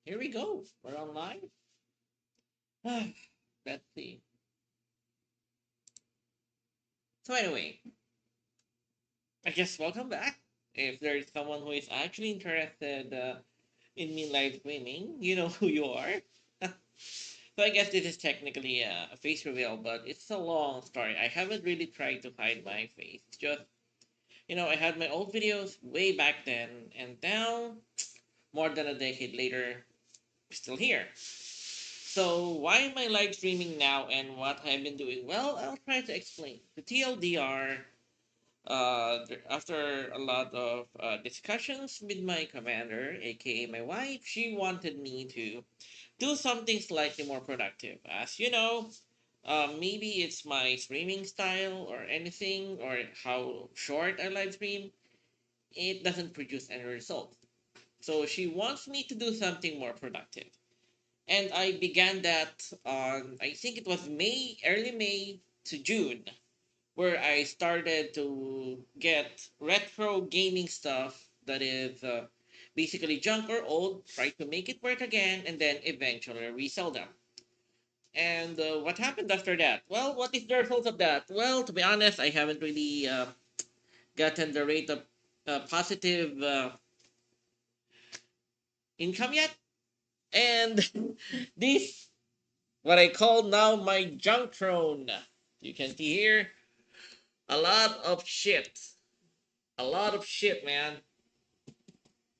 Here we go. We're online. Let's see. So anyway, I guess welcome back. If there's someone who is actually interested in me live streaming, you know who you are. So I guess this is technically a face reveal, but it's a long story. I haven't really tried to hide my face. It's just, I had my old videos way back then, and now, more than a decade later, still here. So why am I live streaming now and what I've been doing? Well, I'll try to explain. The TLDR, after a lot of discussions with my commander, aka my wife, she wanted me to do something slightly more productive. As you know, maybe it's my streaming style or anything, or how short I live stream, it doesn't produce any result. So she wants me to do something more productive. And I began that on, I think it was May, early May to June, where I started to get retro gaming stuff that is basically junk or old, try to make it work again, and then eventually resell them. And what happened after that? Well, what is the result of that? Well, to be honest, I haven't really gotten the rate of positive income yet. And this, what I call now my junk throne. You can see here a lot of shit. A lot of shit, man.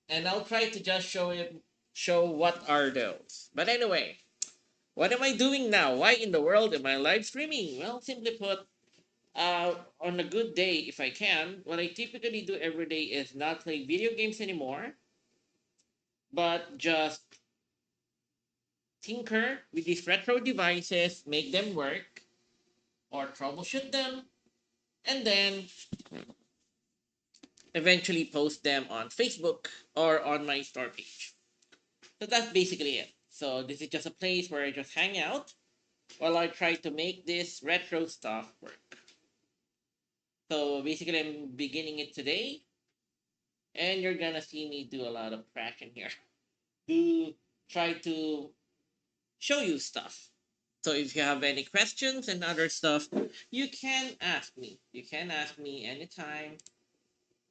And I'll try to just show what are those. But anyway, what am I doing now? Why in the world am I live streaming? Well, simply put, on a good day, if I can, what I typically do every day is not play video games anymore, but just tinker with these retro devices, make them work, or troubleshoot them, and then eventually post them on Facebook or on my store page. So that's basically it. So this is just a place where I just hang out while I try to make this retro stuff work. So basically I'm beginning it today, and you're gonna see me do a lot of crashing here. To try to show you stuff. So if you have any questions and other stuff, you can ask me. You can ask me anytime.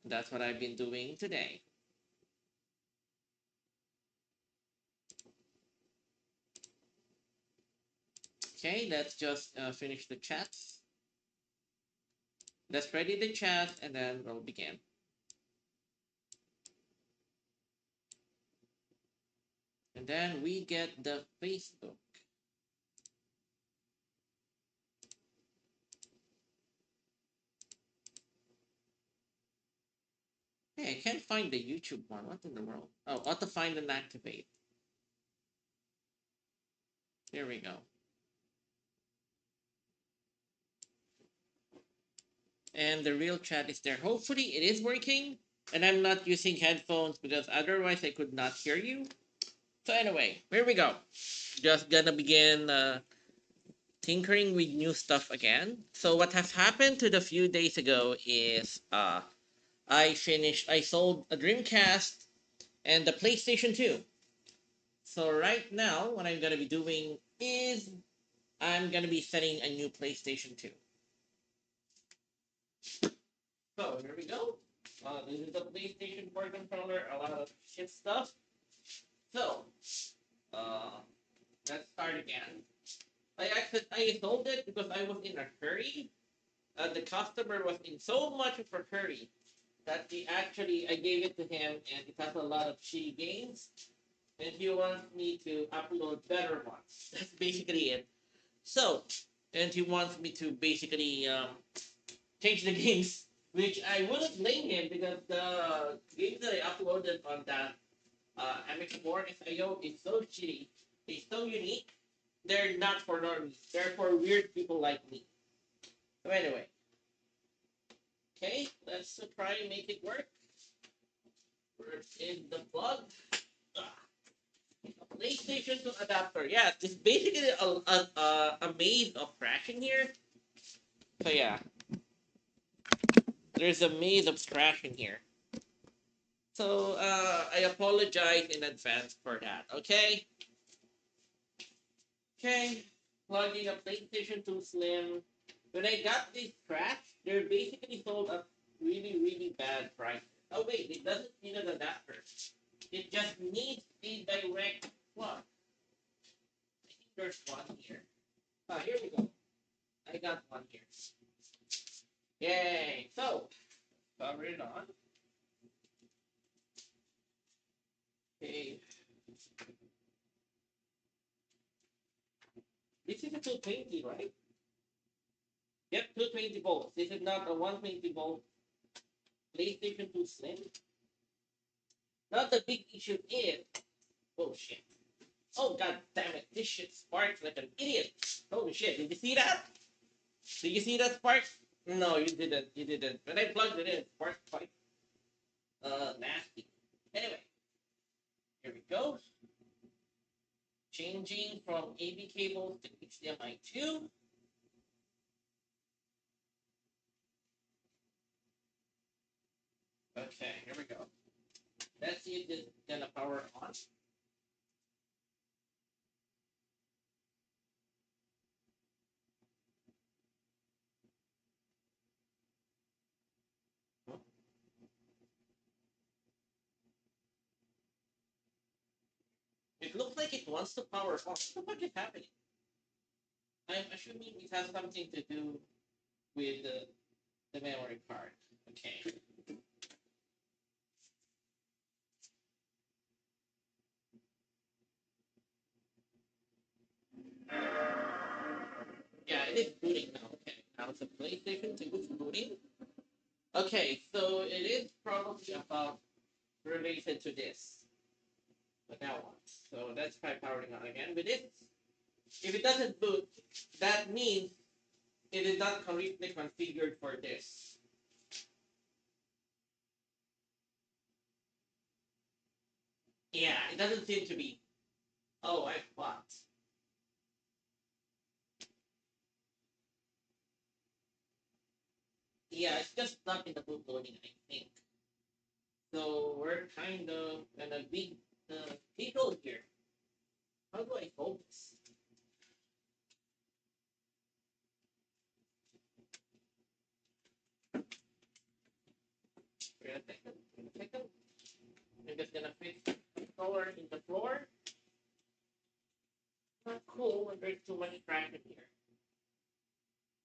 That's what I've been doing today. Okay, let's just finish the chat. Let's ready the chat and then we'll begin. And then we get the Facebook. Hey, I can't find the YouTube one. What in the world? Oh, auto find and activate. Here we go. And the real chat is there. Hopefully it is working. And I'm not using headphones because otherwise I could not hear you. So anyway, here we go. Just gonna begin tinkering with new stuff again. So what has happened to the few days ago is I sold a Dreamcast and the PlayStation 2. So right now, what I'm gonna be doing is I'm gonna be setting a new PlayStation 2. So here we go. This is the PlayStation 4 controller, a lot of shit stuff. So, uh, let's start again. I sold it because I was in a hurry. The customer was in so much of a hurry that I gave it to him, and it has a lot of shitty games, and he wants me to upload better ones. That's basically it. So, and he wants me to basically change the games, which I wouldn't blame him because the games that I uploaded on that MX4 SIO is so shitty. It's so unique. They're not for normies. They're for weird people like me. So anyway, okay, let's try and make it work. Where is the plug? A PlayStation to adapter. Yeah, it's basically a maze of crashing here. So yeah, there's a maze of crashing here. So I apologize in advance for that. Okay. Okay. Plugging a PlayStation 2 Slim. When I got this scratch, they're basically sold at really bad prices. Oh wait, it doesn't need an adapter. It just needs a direct plug. I think there's one here. Ah, here we go. I got one here. Yay! So, power it on. Okay. This is a 220, right? Yep, 220 volts. This is not a 120 volt PlayStation 2 Slim. Now the big issue is, oh shit. Oh god damn it, this shit sparks like an idiot. Holy shit, did you see that? Did you see that spark? No, you didn't. You didn't. When I plugged it in, it sparked quite nasty. Anyway, here we go. Changing from AV cables to HDMI 2. Okay, here we go. Let's see if this is gonna power on. It looks like it wants to power on. What the fuck is happening? I'm assuming it has something to do with the memory card. Okay. Yeah, it is booting now. Okay. Now it's a PlayStation 2 is booting. Okay, so it is probably about related to this. But now what? So let's try powering on again with it. If it doesn't boot, that means it is not correctly configured for this. Yeah, it doesn't seem to be. Oh, I what? Yeah, it's just stuck in the boot loading, I think. So we're kind of in a big pickle here. How do I solve this? Wait a second. Wait a second. I'm just gonna fix the controller in the floor. Not cool when there's too much crap in here.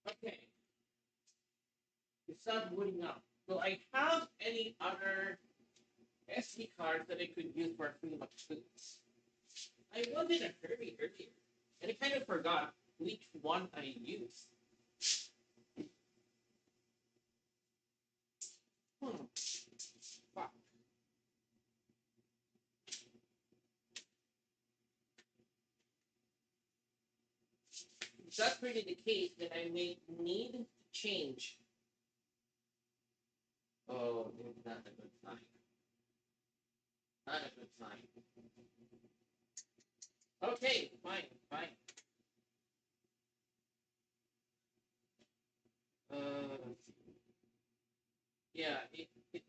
Okay. It's not booting up. So I have any other SD cards that I could use for free boots. I was in a hurry earlier, and I kind of forgot which one I used. Hmm. Fuck. If that's really the case, then I may need to change. Oh, this is not a good sign. Not a good sign. Okay, fine, fine. Uh, yeah, if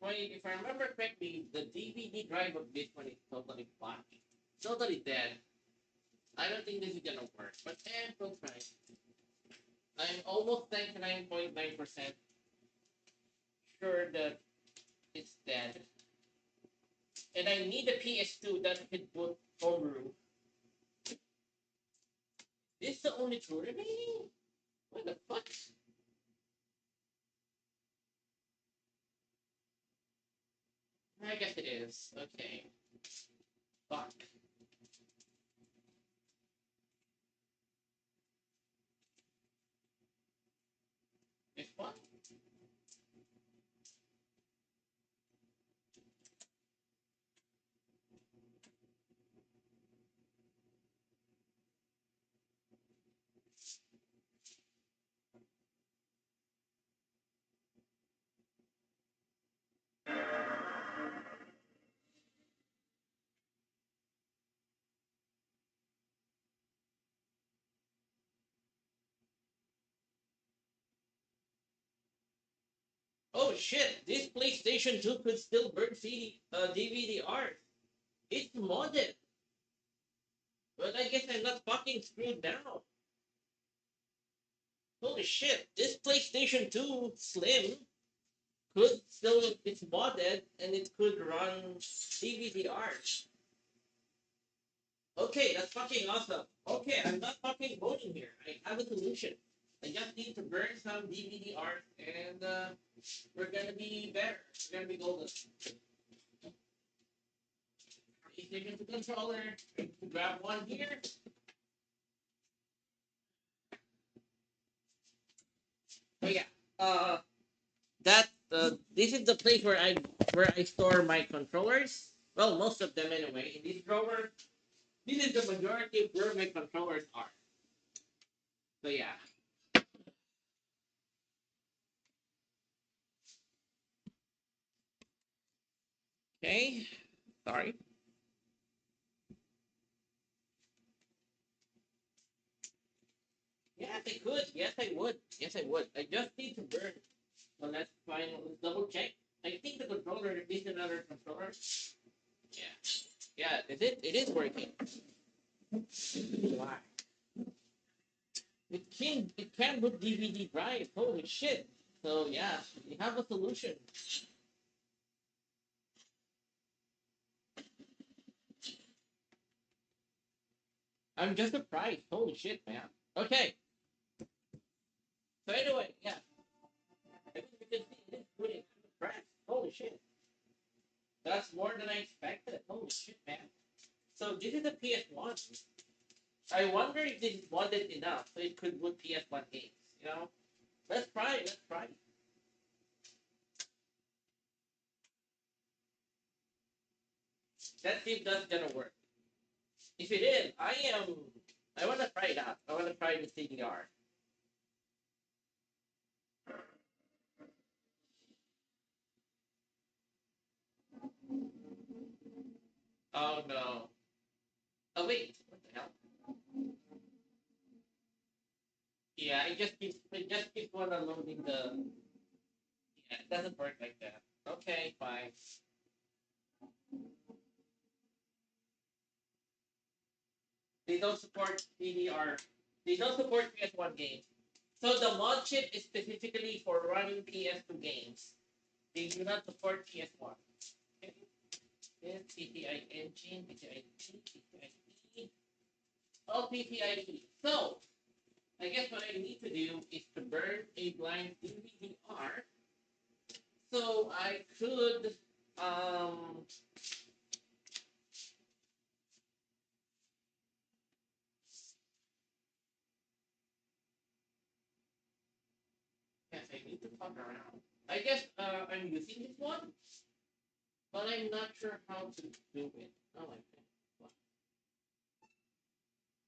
I remember correctly, the DVD drive of this one is totally black. Totally dead. I don't think this is gonna work, but we'll try. I'm almost 99.9% sure that it's dead. And I need a PS2 that can boot homebrew. This is the only true remaining? What the fuck? I guess it is. Okay. Fuck. This one? Oh shit! This PlayStation 2 could still burn DVD art. It's modded, but I guess I'm not fucking screwed now. Holy shit! This PlayStation 2 Slim could still it's modded and it could run DVD art. Okay, that's fucking awesome. Okay, I'm not fucking voting here. I have a solution. I just need to burn some DVD art and we're gonna be better. We're gonna be golden. Taking the controller, grab one here. Oh yeah. Uh that this is the place where I store my controllers. Well, most of them anyway. In this drawer, this is the majority of where my controllers are. So yeah. Okay. Sorry. Yes, I could. Yes, I would. Yes, I would. I just need to burn. So let's find. Let's double check. I think the controller is another controller. Yeah. Yeah. Is it? It is working. Why? It can put DVD drive. Holy shit. So yeah, we have a solution. I'm just surprised. Holy shit, man. Okay. So anyway, yeah. I think we can see this putting impressed. Holy shit. That's more than I expected. Holy shit, man. So this is a PS1. I wonder if this is modded enough so it could boot PS1 games. You know? Let's try it. Let's try it. Let's see if that's gonna work. If it is, I wanna try it out. I wanna try the CDR. Oh no. Oh wait, what the hell? Yeah, it just keeps on unloading the. Yeah, it doesn't work like that. Okay, fine. They don't support DDR. They don't support PS1 games. So the mod chip is specifically for running PS2 games. They do not support PS1. Okay. PCI engine, PCI P, PCI E. Oh, PCI E. So I guess what I need to do is to burn a blind DVR so I could um yes, I need to fuck around. I guess I'm using this one, but I'm not sure how to do it. Oh, I can.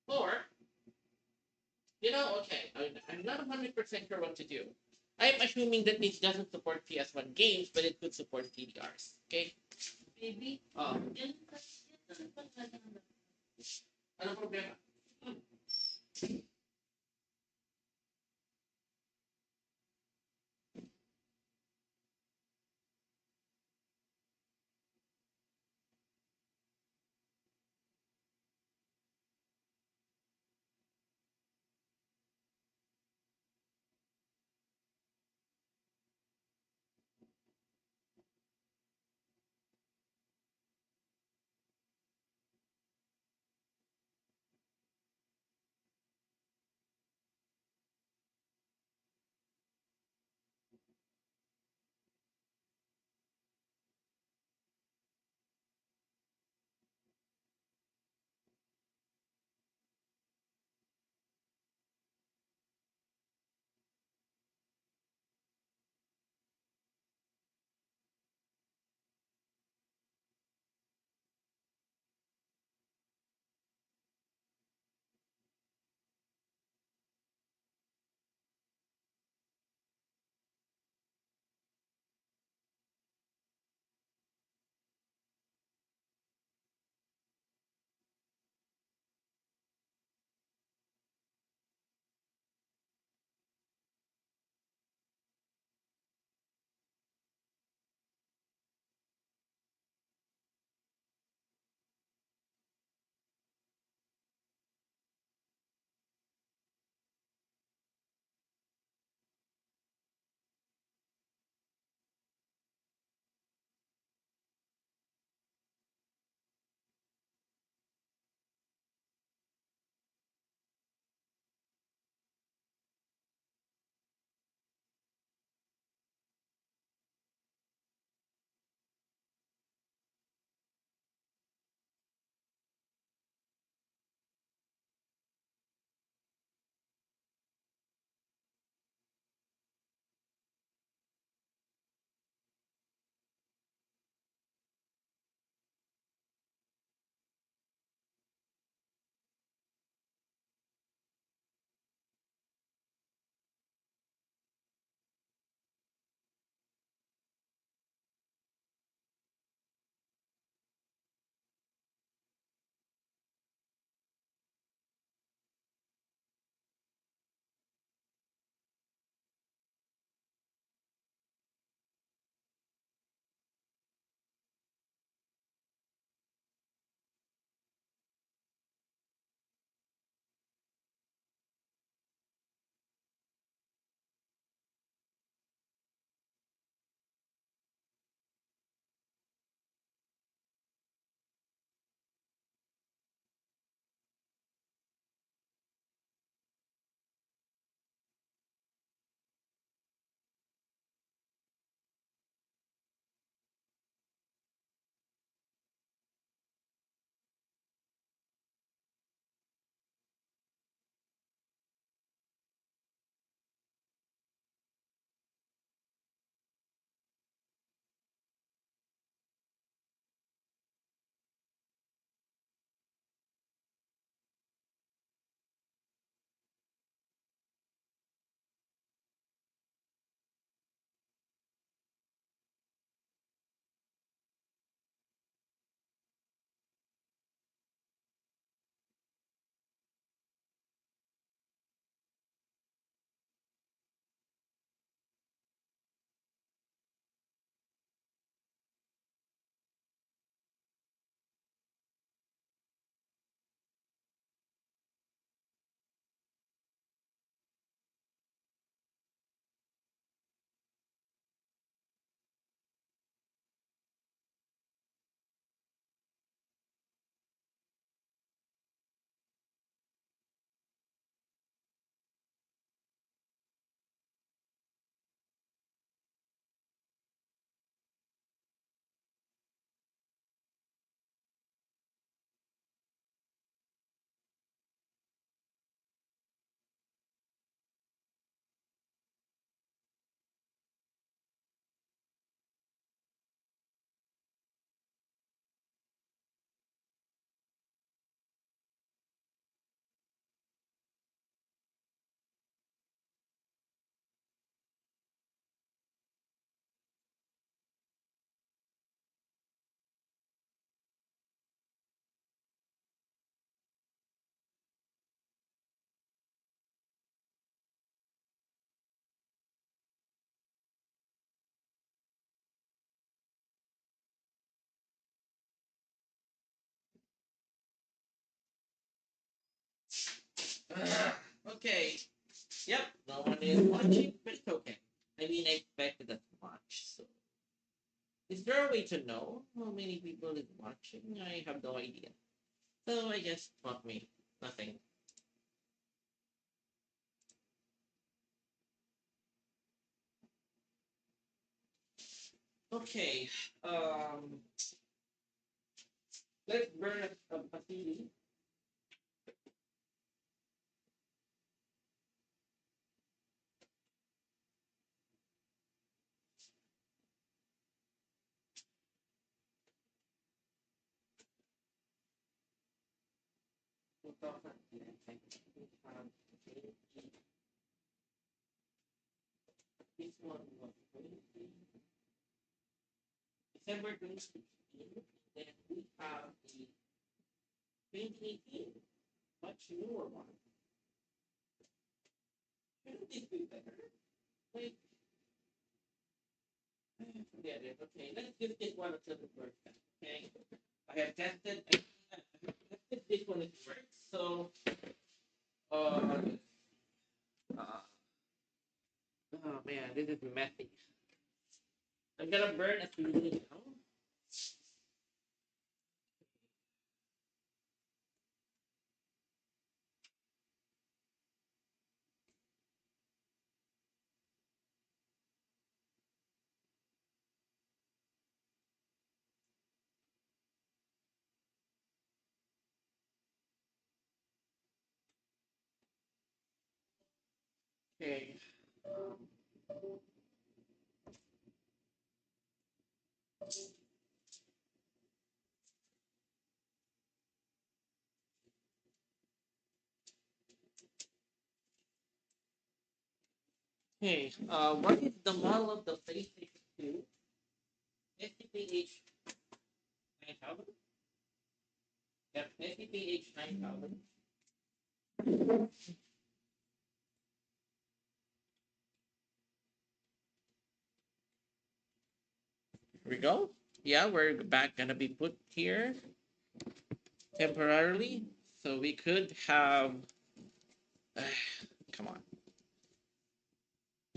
Or, okay, I'm not 100% sure what to do. I'm assuming that this doesn't support PS1 games, but it could support DDRs. Okay? Maybe. Ano problema? Hmm. Okay. Yep. No one is watching, but it's okay. I mean, I expected that much. So, is there a way to know how many people is watching? I have no idea. So I guess not me. Nothing. Okay. Um. Let's burn a CD. This one was December 2016. Then we have the 2018, much newer one. Shouldn't this be better? Like, forget it. Okay, let's give this one a little work. Okay, I have tested. I have tested this one. It works. So, uh, uh, oh man, this is messy. I'm gonna burn a CD now. Okay. Um, okay. What is the model of the PlayStation 2? SCPH 9000? Yep, SCPH 9000. Here we go. Yeah, we're back gonna be put here temporarily. So we could have. Come on.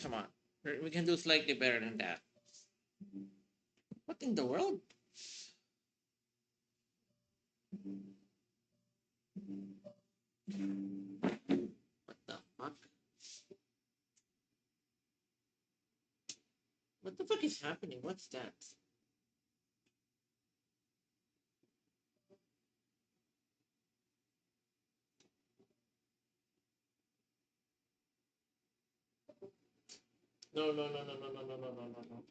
Come on. We can do slightly better than that. What in the world? What the fuck? What the fuck is happening? What's that? No, no, no, no, no, no, no, no, no, no, no.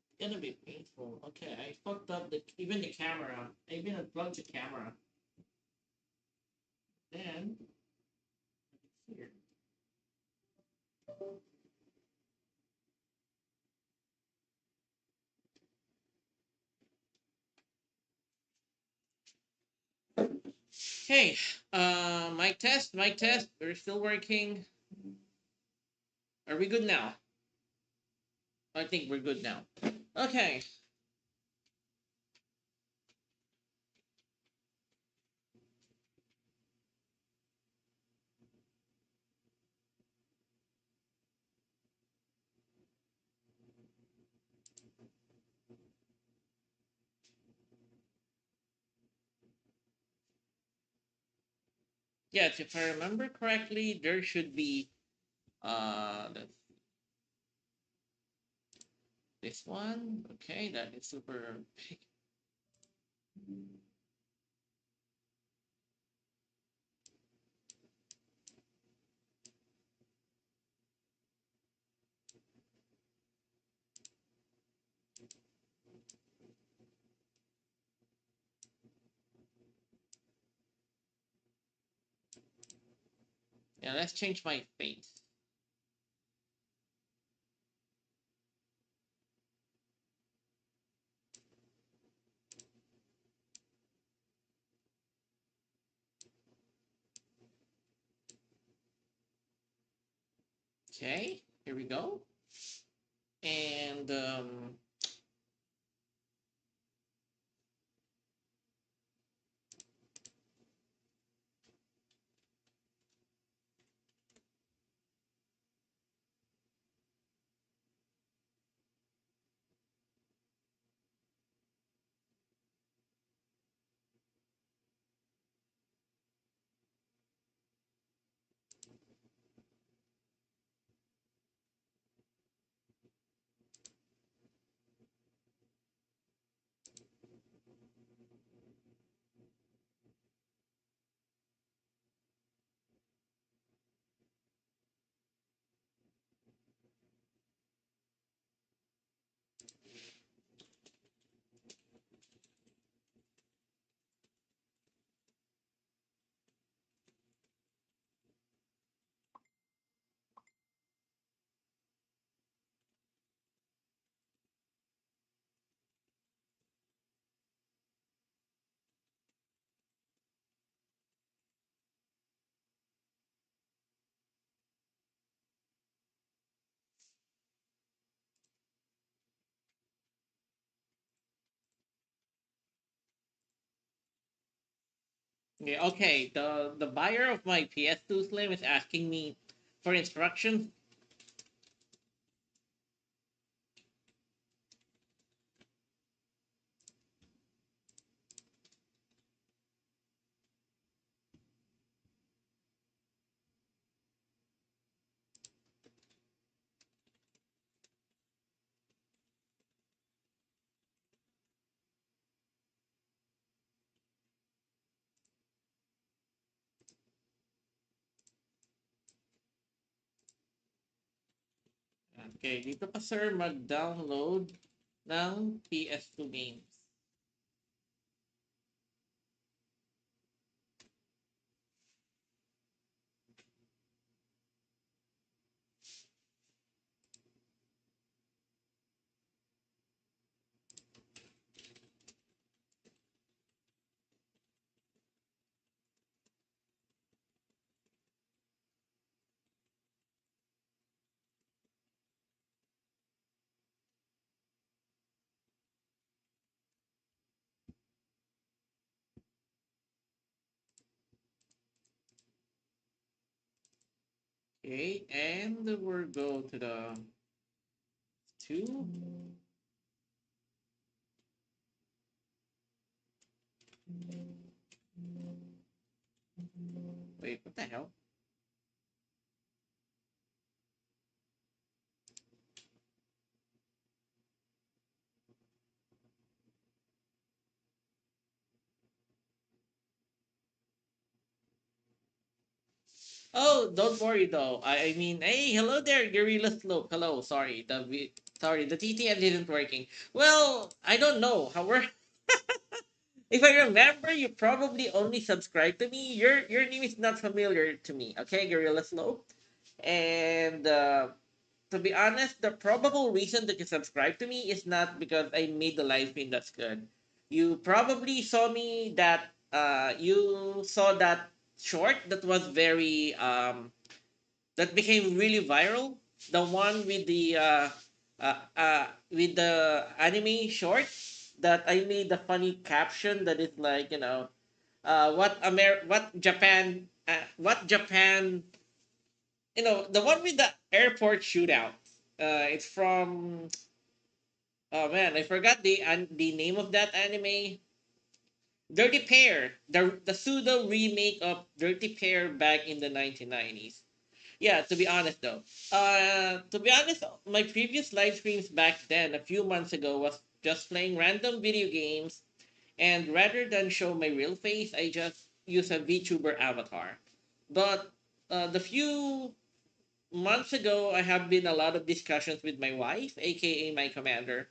It's gonna be painful. Okay, I fucked up even the camera. I even unplugged the camera. Then here. Hey, mic test. We're still working. Are we good now? I think we're good now. Okay. Yes, if I remember correctly, there should be this one. Okay, that is super big. Yeah, let's change my face. Okay, here we go. And yeah, okay. The buyer of my PS2 Slim is asking me for instructions. Okay, dito pa sir mag-download ng PS2 games. Okay, and we'll go to the two. Wait, what the hell? Oh, don't worry though. I mean, hey, hello there, Gorilla Slope. Hello, sorry, sorry, the TTN didn't working. Well, I don't know. However, if I remember, you probably only subscribed to me. Your name is not familiar to me. Okay, Gorilla Slope. And to be honest, the probable reason that you subscribed to me is not because I made the live stream that's good. You probably saw me that you saw that short that was very that became really viral. The one with the anime short that I made the funny caption that is like, what Japan, the one with the airport shootout. It's from, oh man, I forgot the name of that anime. Dirty Pair, the pseudo remake of Dirty Pair back in the 1990s. Yeah, to be honest though, my previous live streams back then, a few months ago, was just playing random video games, and rather than show my real face, I just use a VTuber avatar. But the few months ago, I have been a lot of discussions with my wife, aka my commander,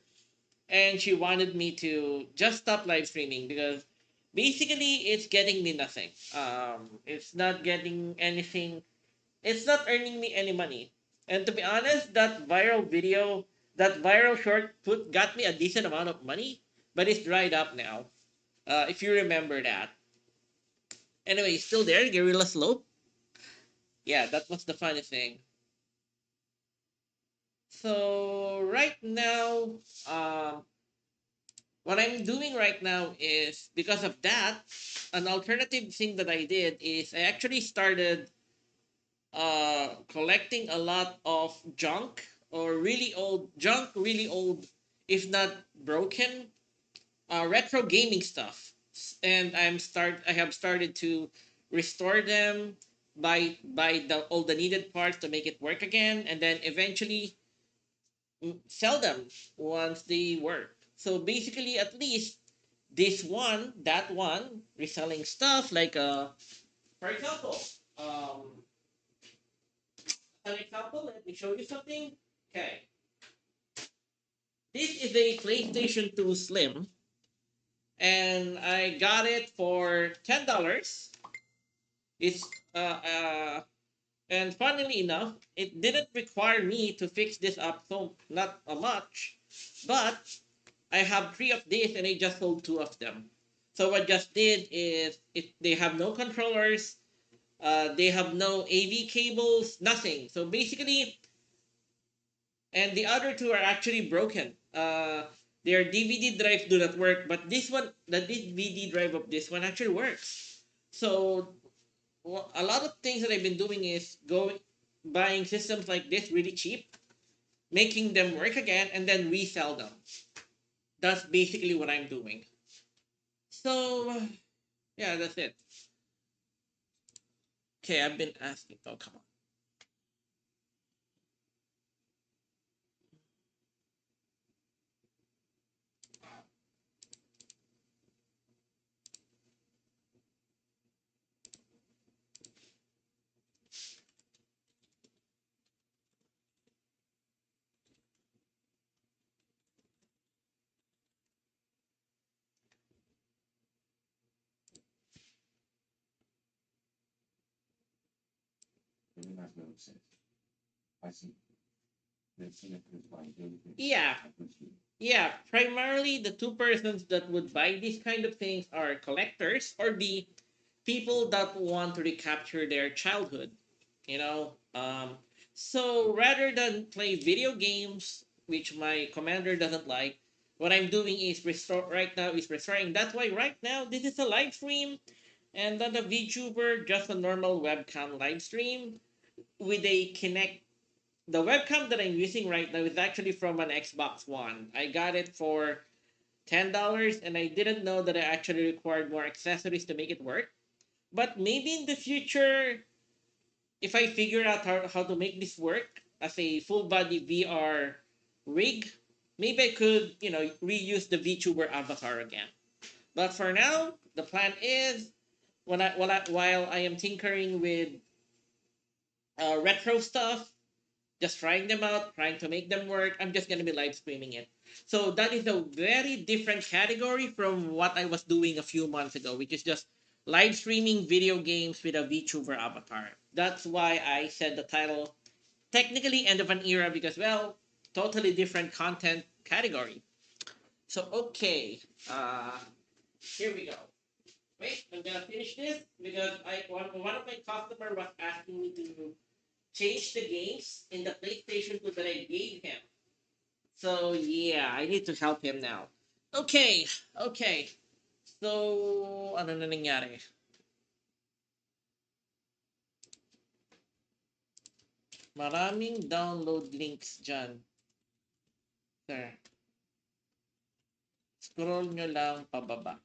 and she wanted me to just stop live streaming because basically it's getting me nothing. It's not getting anything. It's not earning me any money. And to be honest, that viral short put got me a decent amount of money, but it's dried up now. If you remember that. Anyway, still there, Guerrilla Slope. Yeah, that was the funny thing. So right now, um, what I'm doing right now is because of that, an alternative thing that I did is I actually started collecting a lot of junk or really old junk, really old, if not broken, retro gaming stuff. And I have started to restore them, buy the all the needed parts to make it work again, and then eventually sell them once they work. So basically, at least this one, that one, reselling stuff like for example, um, an example. Let me show you something. Okay, this is a PlayStation 2 Slim, and I got it for $10. It's and funnily enough, it didn't require me to fix this up so not a much, but I have three of these and I just sold two of them. So what I just did is they have no controllers, they have no AV cables, nothing. So basically, and the other two are actually broken. Their DVD drives do not work, but this one, the DVD drive of this one actually works. So a lot of things that I've been doing is going buying systems like this really cheap, making them work again, and then resell them. That's basically what I'm doing. So yeah, that's it. Okay, I've been asking. Oh, come on. Yeah, yeah. Primarily, the two persons that would buy these kind of things are collectors or the people that want to recapture their childhood. You know, so rather than play video games, which my commander doesn't like, what I'm doing is restore right now is restoring. That's why right now this is a live stream, and then the VTuber just a normal webcam live stream with a connect. The webcam that I'm using right now is actually from an Xbox One. I got it for $10, and I didn't know that I actually required more accessories to make it work. But maybe in the future, if I figure out how to make this work as a full body VR rig, maybe I could, reuse the VTuber avatar again. But for now, the plan is while I am tinkering with retro stuff, just trying them out, trying to make them work. I'm just gonna be live streaming it. So that is a very different category from what I was doing a few months ago, which is just live streaming video games with a VTuber avatar. That's why I said the title technically end of an era because well, totally different content category. So okay, uh, here we go. Wait, I'm gonna finish this because one of my customer was asking me to change the games in the PlayStation 2 that I gave him. So yeah, I need to help him now. Okay, okay. So, ano na nangyari? Maraming download links dyan. Sir, scroll nyo lang pababa.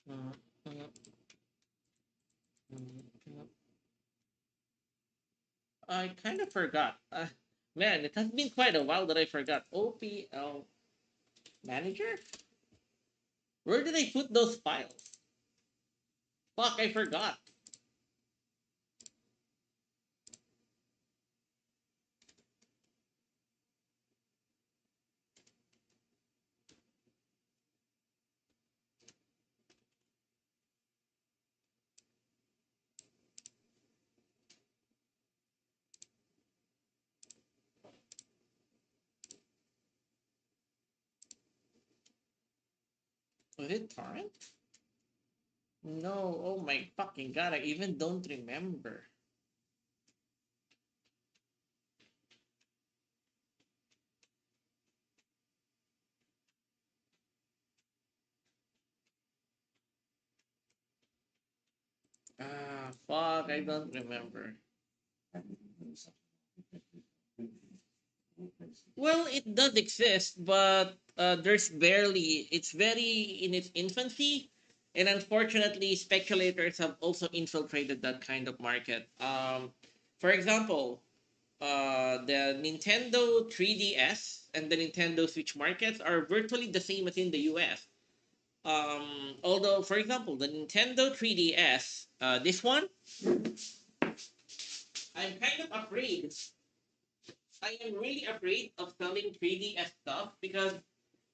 Mm, mm, mm. I kind of forgot. Man, it has been quite a while that I forgot. OPL manager? Where did I put those files? Fuck, I forgot. Was it torrent? No. Oh my fucking god! I even don't remember. Ah, fuck! I don't remember. Well, it does exist, but there's barely. It's very in its infancy, and unfortunately, speculators have also infiltrated that kind of market. For example, the Nintendo 3DS and the Nintendo Switch markets are virtually the same as in the US. Although, for example, the Nintendo 3DS, this one, I'm kind of afraid. I am really afraid of selling 3DS stuff because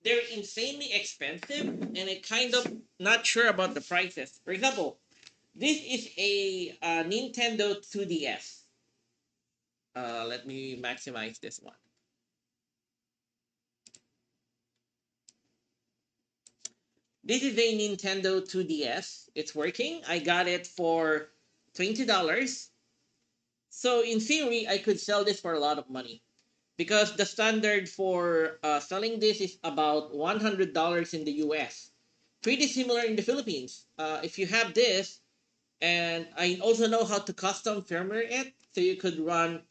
they're insanely expensive and I kind of not sure about the prices. For example, this is a Nintendo 2DS. Let me maximize this one. This is a Nintendo 2DS. It's working. I got it for $20. So in theory, I could sell this for a lot of money because the standard for selling this is about $100 in the US. Pretty similar in the Philippines. If you have this, and I also know how to custom firmware it, so you could run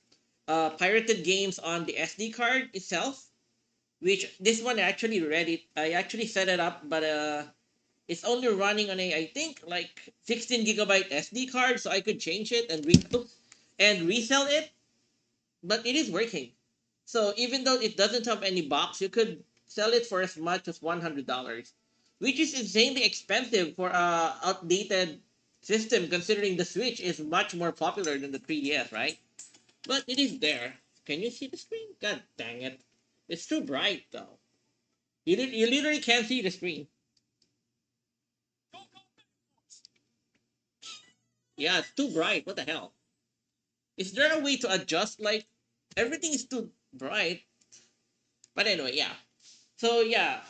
pirated games on the SD card itself. Which this one I actually read it. I actually set it up, but it's only running on a I think like 16 gigabyte SD card, so I could change it and resell it. But it is working. So even though it doesn't have any box, you could sell it for as much as $100, which is insanely expensive for a outdated system. Considering the Switch is much more popular than the 3DS, right? But it is there. Can you see the screen? God dang it! It's too bright though. You literally can't see the screen. Yeah, it's too bright. What the hell? Is there a way to adjust? Like everything is too bright. But anyway, yeah. So yeah,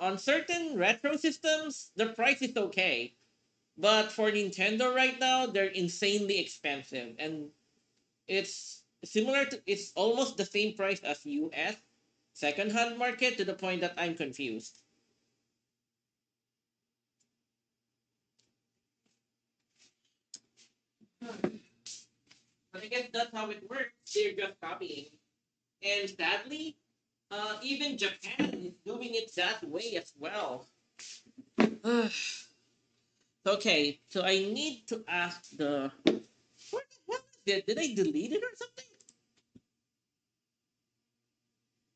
on certain retro systems, the price is okay. But for Nintendo right now, they're insanely expensive, and it's almost the same price as US second-hand market to the point that I'm confused. But I guess that's how it works. They're just copying, and sadly, even Japan is doing it that way as well. Okay, so I need to ask the what the hell is it? Did I delete it or something?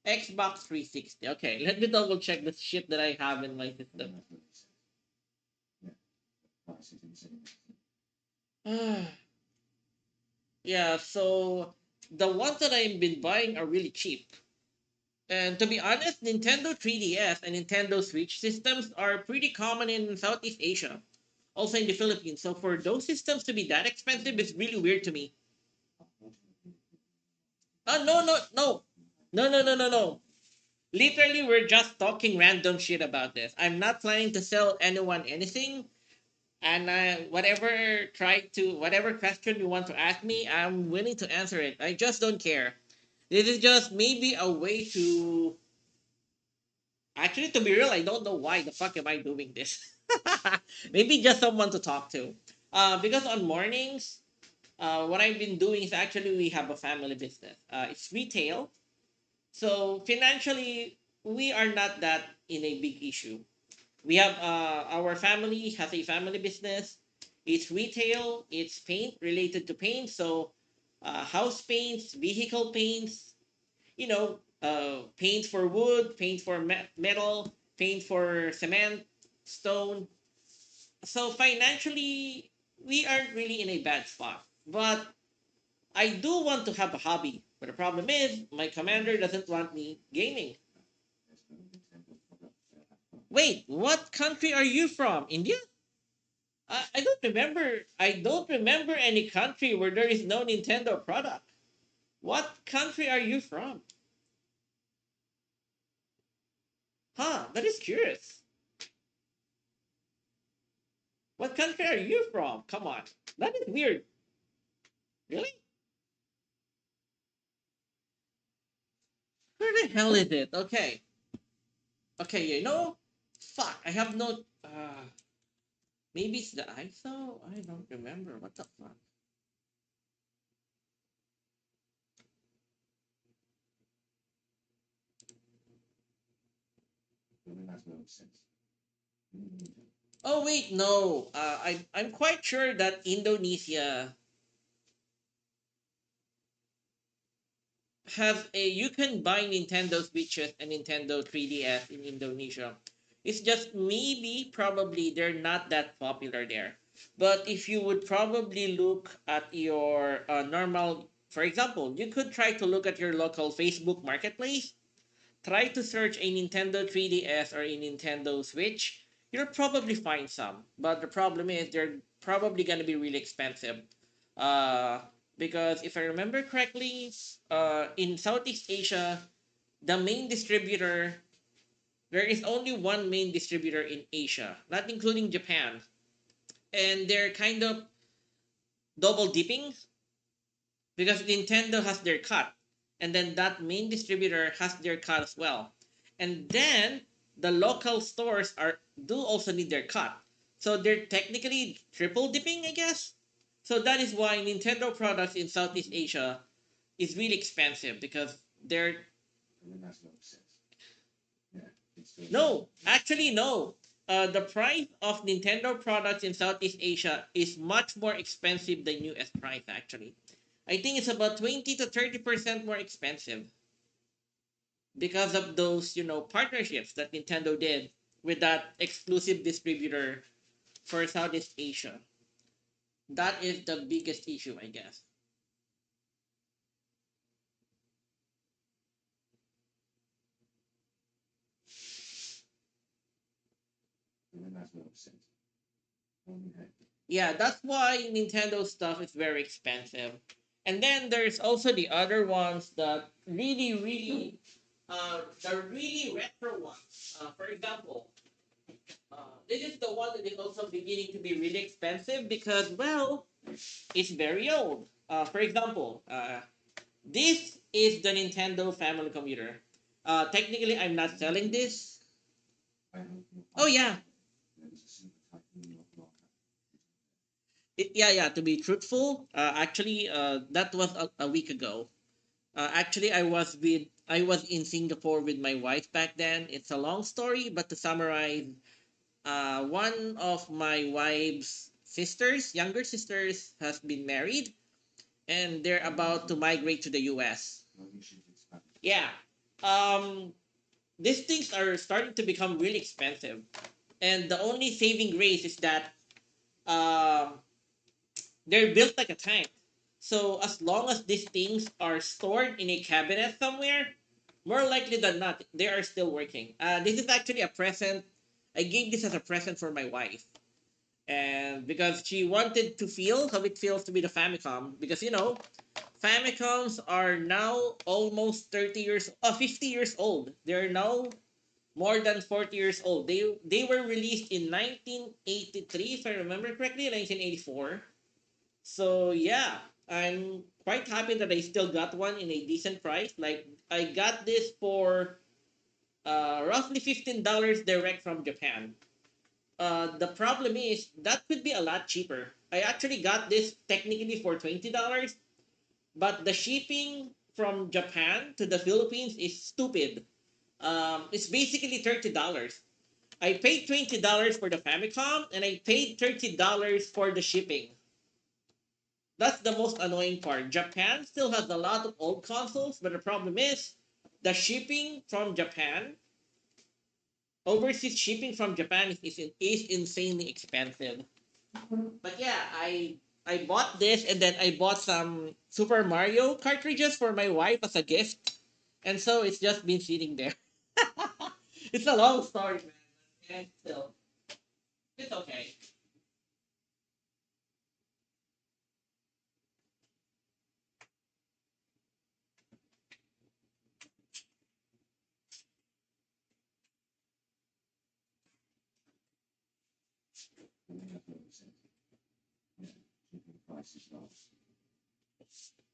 Xbox 360. Okay, let me double check the shit that I have in my system. Yeah, so the ones that I've been buying are really cheap. And to be honest, Nintendo 3DS and Nintendo Switch systems are pretty common in Southeast Asia, also in the Philippines. So for those systems to be that expensive is really weird to me. No, no, no. No, no, no, no, no. Literally, we're just talking random shit about this. I'm not planning to sell anyone anything. And whatever question you want to ask me, I'm willing to answer it. I just don't care. This is just maybe a way to. Actually, to be real, I don't know why the fuck am I doing this. Maybe just someone to talk to. Because on mornings, what I've been doing is actually we have a family business. It's retail, so financially we are not that in a big issue. We have our family has a family business. It's retail. It's paint related to paint. So house paints, vehicle paints. Paint for wood, paint for metal, paint for cement, stone. So financially, we aren't really in a bad spot. But I do want to have a hobby. But the problem is, my commander doesn't want me gaming. Wait, what country are you from? India? I don't remember. I don't remember any country where there is no Nintendo product. What country are you from? Huh? That is curious. What country are you from? Come on. That is weird. Really? Where the hell is it? Okay. Okay, you know? Fuck, I have no. Maybe it's the ISO? I don't remember. What the fuck? Oh, wait, no. I'm quite sure that Indonesia have a. You can buy Nintendo Switches and Nintendo 3DS in Indonesia. It's just maybe, probably, they're not that popular there. But if you would probably look at your normal, for example, you could try to look at your local Facebook marketplace, try to search a Nintendo 3DS or a Nintendo Switch, you'll probably find some. But the problem is they're probably going to be really expensive. Uh, because if I remember correctly, in Southeast Asia, the main distributor, there is only one main distributor in Asia, not including Japan. And they're kind of double dipping because Nintendo has their cut, and then that main distributor has their cut as well, and then the local stores are do also need their cut, so they're technically triple dipping, I guess. So that is why Nintendo products in Southeast Asia is really expensive because they're no, actually no. The price of Nintendo products in Southeast Asia is much more expensive than US price actually. I think it's about 20 to 30% more expensive because of those, partnerships that Nintendo did with that exclusive distributor for Southeast Asia. That is the biggest issue, I guess. Yeah, that's why Nintendo stuff is very expensive. And then there's also the other ones that the really retro ones. For example, this is the one that is also beginning to be really expensive because, well, it's very old. For example, this is the Nintendo Family Computer. Technically, I'm not selling this. Oh yeah, yeah, yeah. To be truthful, actually, that was a week ago. Actually, I was in Singapore with my wife back then. It's a long story, but to summarize, one of my wife's sisters, younger sisters, has been married, and they're about to migrate to the U.S. Yeah. Um, these things are starting to become really expensive, and the only saving grace is that um, they're built like a tank. So as long as these things are stored in a cabinet somewhere, more likely than not, they are still working. This is actually a present. I gave this as a present for my wife, and because she wanted to feel how it feels to be the Famicom, because Famicoms are now almost 30 years, 50 years old. They're now more than 40 years old. They were released in 1983, if I remember correctly, 1984. So yeah, I'm quite happy that I still got one in a decent price. Like I got this for roughly $15 direct from Japan. The problem is that could be a lot cheaper. I actually got this technically for $20, but the shipping from Japan to the Philippines is stupid. It's basically $30. I paid $20 for the Famicom and I paid $30 for the shipping. That's the most annoying part. Japan still has a lot of old consoles, but the problem is the shipping from Japan, overseas shipping from Japan is insanely expensive. But yeah, I bought this and then I bought some Super Mario cartridges for my wife as a gift. And so it's just been sitting there. It's a long story, man. And still, it's okay.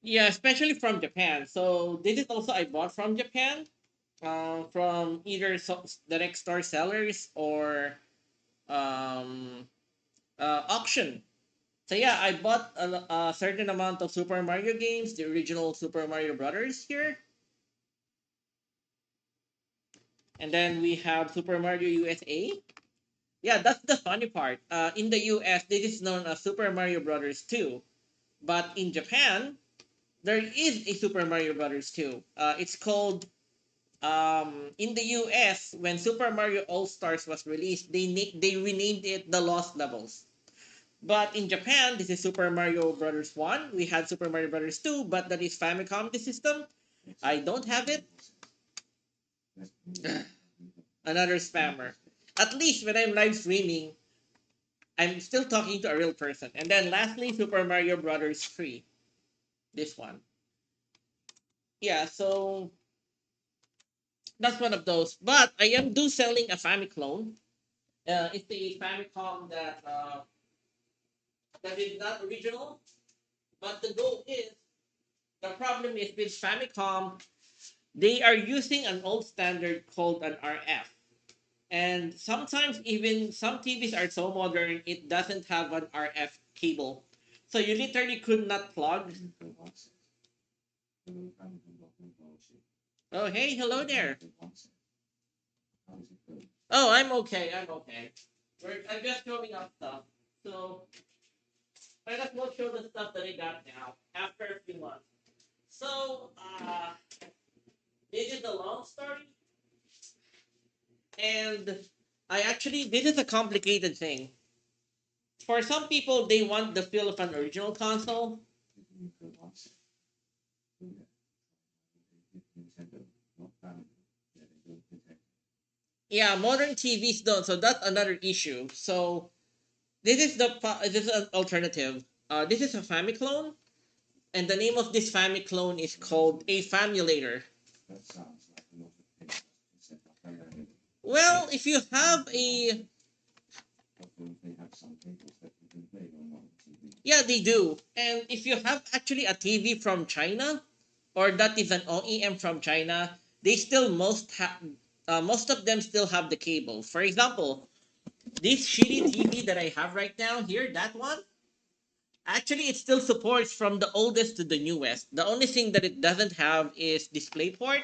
Yeah, especially from Japan. So this is also I bought from Japan, from either direct store sellers or um, auction. So yeah, I bought a certain amount of Super Mario games, the original Super Mario Brothers here, and then we have Super Mario USA. Yeah, that's the funny part. In the US, this is known as Super Mario Brothers 2, but in Japan, there is a Super Mario Brothers 2. It's called in the US when Super Mario All Stars was released, they renamed it the Lost Levels. But in Japan, this is Super Mario Brothers 1. We had Super Mario Brothers 2, but that is Famicom the system. I don't have it. Another spammer. At least when I'm live streaming, I'm still talking to a real person. And then lastly, Super Mario Brothers 3. This one. Yeah, so that's one of those. But I am do selling a Famiclone. It's a Famicom that is not original. But the goal is, the problem is with Famicom, they are using an old standard called an RF. And sometimes even some TVs are so modern, it doesn't have an RF cable. So you literally could not plug. Oh, hey, hello there. Oh, I'm okay. I'm okay. I'm just showing up stuff. So I just will show the stuff that I got now after a few months. So this is a long story, and I actually this is a complicated thing. For some people, they want the feel of an original console. Yeah, modern TVs don't. So that's another issue. So this is an alternative. This is a Famiclone, and the name of this Famiclone is called a Famulator. Well, if you have a yeah, they do. And if you have actually a TV from China, or that is an OEM from China, they still most of them still have the cable. For example, this shitty TV that I have right now here, that one, actually it still supports from the oldest to the newest. The only thing that it doesn't have is DisplayPort,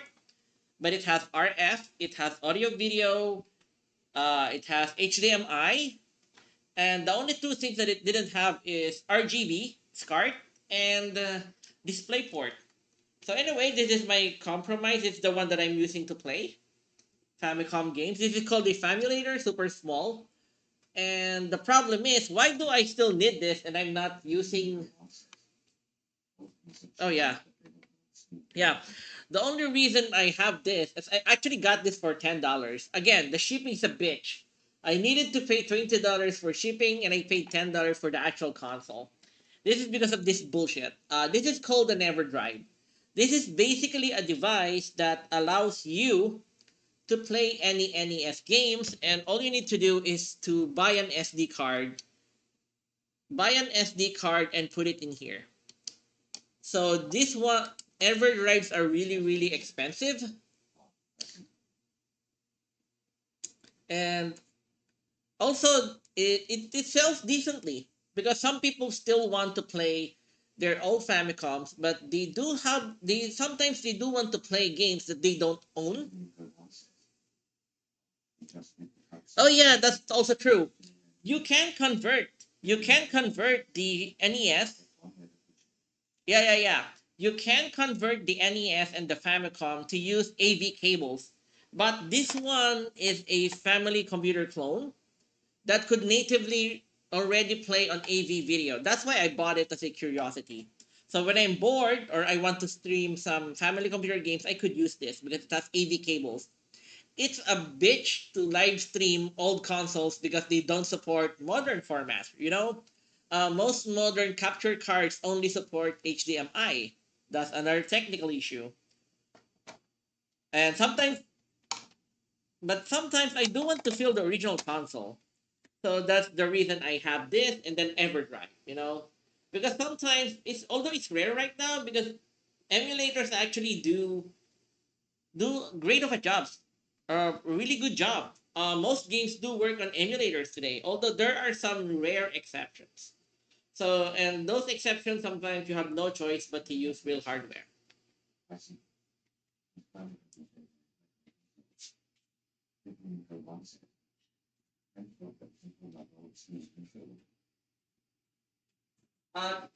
but it has RF, it has audio video, it has HDMI, and the only two things that it didn't have is RGB, SCART, and DisplayPort. So anyway, this is my compromise. It's the one that I'm using to play Famicom games. This is called a Famulator, super small. And the problem is, why do I still need this and I'm not using? Oh yeah, yeah. The only reason I have this is I actually got this for $10. Again, the shipping's a bitch. I needed to pay $20 for shipping and I paid $10 for the actual console. This is because of this bullshit. This is called an EverDrive. This is basically a device that allows you to play any NES games, and all you need to do is to buy an SD card, and put it in here. So this one, EverDrives are really really expensive, and also it sells decently because some people still want to play their old Famicoms, but they sometimes they do want to play games that they don't own. Oh yeah, that's also true. You can convert the NES. Yeah, yeah, yeah. You can convert the NES and the Famicom to use AV cables. But this one is a family computer clone that could natively already play on AV video. That's why I bought it as a curiosity. So when I'm bored or I want to stream some family computer games, I could use this because it has AV cables. It's a bitch to live stream old consoles because they don't support modern formats. Most modern capture cards only support HDMI. That's another technical issue. And sometimes, but sometimes I do want to feel the original console. So that's the reason I have this and then EverDrive, because sometimes it's although it's rare right now because emulators actually do great of a job, a really good job. Most games do work on emulators today, although there are some rare exceptions. So, and those exceptions sometimes you have no choice but to use real hardware.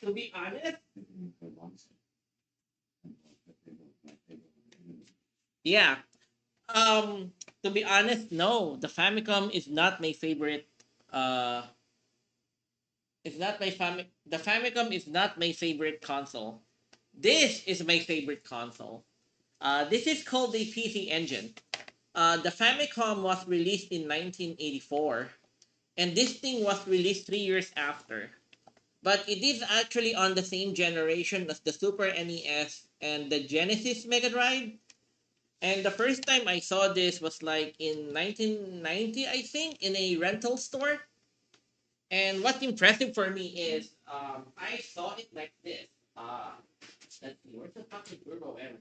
To be honest, yeah. Um, to be honest, no, the Famicom is not my favorite. Uh, it's not my The Famicom is not my favorite console. This is my favorite console. This is called the PC Engine. The Famicom was released in 1984, and this thing was released 3 years after. But it is actually on the same generation as the Super NES and the Genesis Mega Drive. And the first time I saw this was like in 1990, I think, in a rental store. And what's impressive for me is I saw it like this. Let's see, where's the fucking turbo M?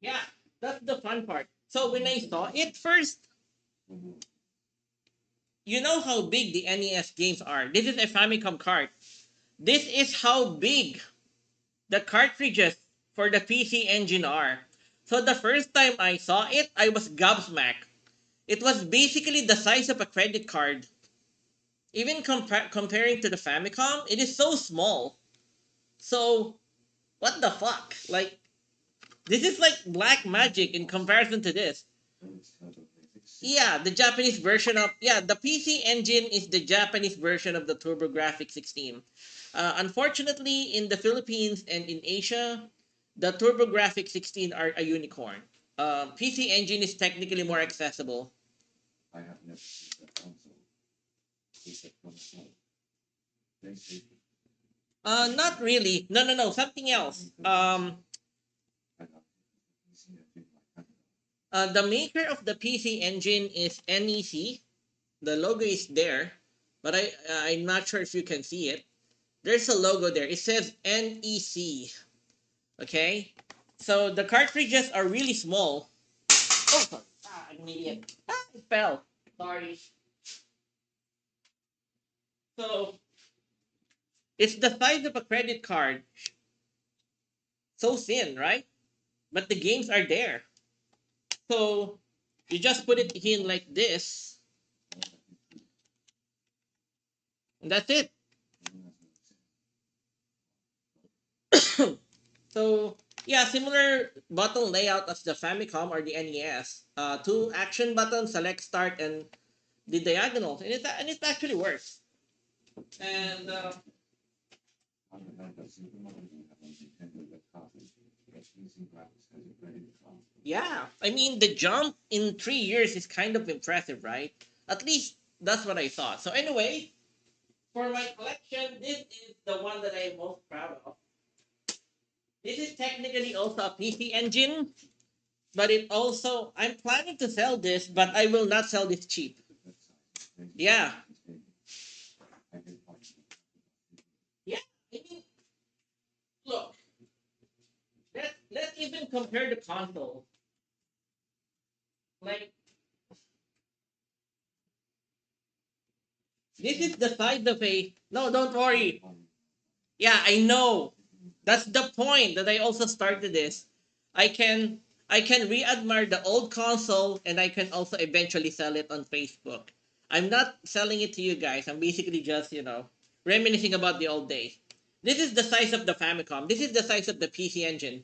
Yeah, that's the fun part. So when I saw it first, you know how big the NES games are. This is a Famicom cart. This is how big the cartridges for the PC Engine are. So the first time I saw it, I was gobsmacked. It was basically the size of a credit card. Even comparing to the Famicom, it is so small. So, what the fuck? Like, this is like black magic in comparison to this. Yeah, the Japanese version of the PC Engine is the Japanese version of the TurboGrafx 16. Unfortunately, in the Philippines and in Asia, the TurboGrafx 16 are a unicorn. PC Engine is technically more accessible. Not really. No, no, no. Something else. The maker of the PC Engine is NEC. The logo is there, but I'm not sure if you can see it. There's a logo there. It says NEC. Okay, so the cartridges are really small. Oh, sorry. I'm an idiot. It fell. Sorry. So it's the size of a credit card. So thin, right? But the games are there. So you just put it in like this, and that's it. So yeah, similar button layout as the Famicom or the NES. Two action buttons, select, start, and the diagonals, and it actually works. And yeah, I mean the jump in 3 years is kind of impressive, right? At least that's what I thought. So anyway, for my collection, this is the one that I'm most proud of. This is technically also a PC engine, but it also I'm planning to sell this, but I will not sell this cheap. Yeah, yeah. I mean, look, let's even compare the console. Like this is the size of a no. Don't worry. Yeah, I know. That's the point that I also started this. I can I can re-admire the old console and I can also eventually sell it on Facebook. I'm not selling it to you guys. I'm basically just, reminiscing about the old days. This is the size of the Famicom. This is the size of the PC Engine.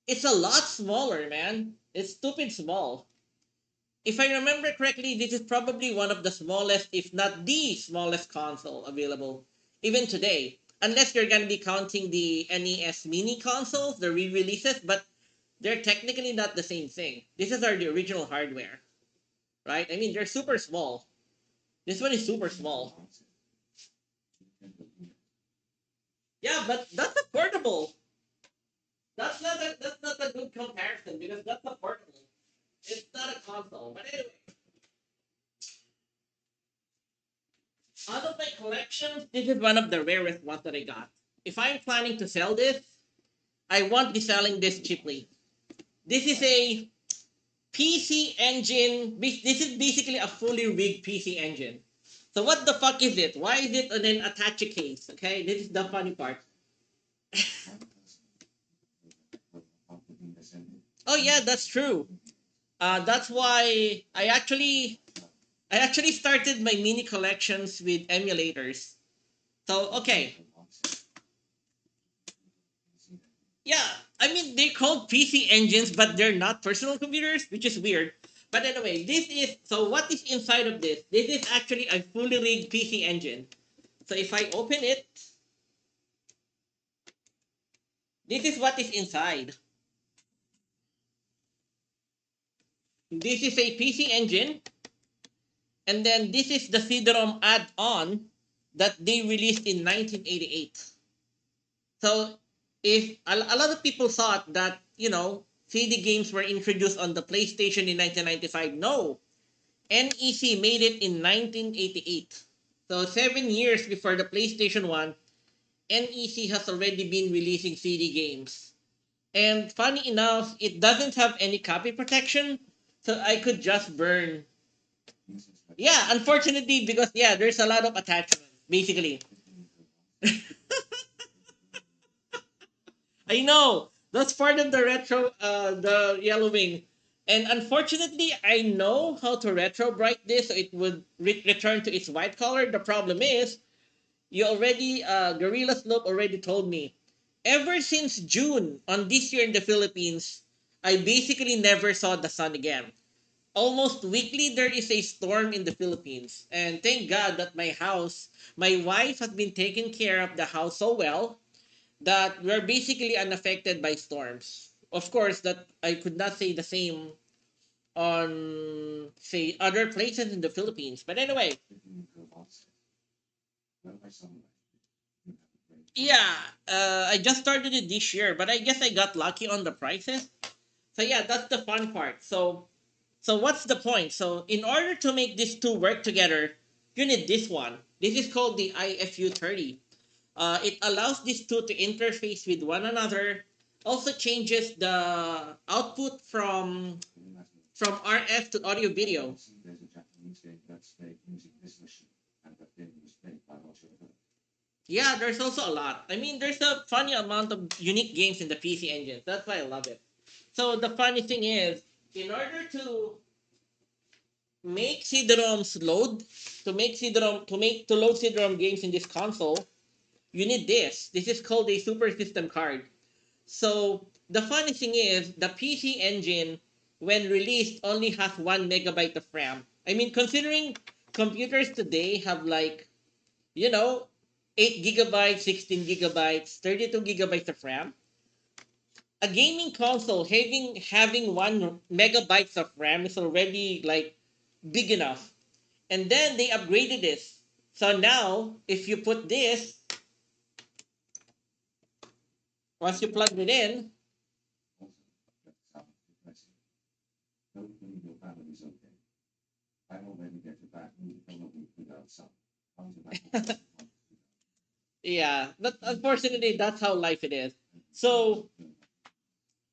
It's a lot smaller, man. It's stupid small. If I remember correctly, this is probably one of the smallest, if not the smallest console available even today. Unless you're gonna be counting the NES mini consoles, the re-releases, but they're technically not the same thing. This is the original hardware, right? I mean, they're super small. This one is super small. Yeah, but that's a portable. That's not a good comparison because that's a portable. It's not a console. But anyway, out of my collection, this is one of the rarest ones that I got. If I'm planning to sell this, I won't be selling this cheaply. This is a PC engine. This is basically a fully rigged PC engine. So what the fuck is it? Why is it in an attache case? Okay, this is the funny part. Oh yeah, that's true. That's why I actually started my mini collections with emulators. So okay, yeah, I mean they're called PC engines, but they're not personal computers, which is weird. But anyway, this is so what is inside of this? This is actually a fully rigged PC engine. So if I open it, this is what is inside. This is a PC engine, and then this is the CD-ROM add-on that they released in 1988. So if a lot of people thought that CD games were introduced on the PlayStation in 1995, no, NEC made it in 1988. So 7 years before the PlayStation One, NEC has already been releasing CD games. And funny enough, it doesn't have any copy protection, so I could just burn. Yeah, unfortunately, because yeah, there's a lot of attachments. Basically, I know that's part of the retro, the yellowing, and unfortunately, I know how to retro bright this so it would return to its white color. The problem is, Gorilla Slope already told me. Ever since June on this year in the Philippines, I basically never saw the sun again. Almost weekly there is a storm in the Philippines. And thank God that my wife has been taking care of the house so well that we're basically unaffected by storms. Of course, that I could not say the same on say other places in the Philippines. But anyway, yeah, I just started it this year, but I guess I got lucky on the prices. So yeah, that's the fun part. So what's the point? So in order to make these two work together, you need this one. This is called the IFU30. It allows these two to interface with one another. Also changes the output from RF to audio video. Yeah, there's also a lot. I mean, there's a funny amount of unique games in the PC engine. That's why I love it. So the funny thing is, in order make CD-ROMs load, to load CD-ROM games in this console, you need this. This is called a super system card. So the funny thing is, the PC engine, when released, only has 1 megabyte of RAM. I mean, considering computers today have like, you know, 8 gigabytes, 16 gigabytes, 32 gigabytes of RAM, a gaming console having 1 megabytes of RAM is already like big enough. And then they upgraded this. So now, if you put this, once you plug it in, yeah, but unfortunately, that's how life it is. So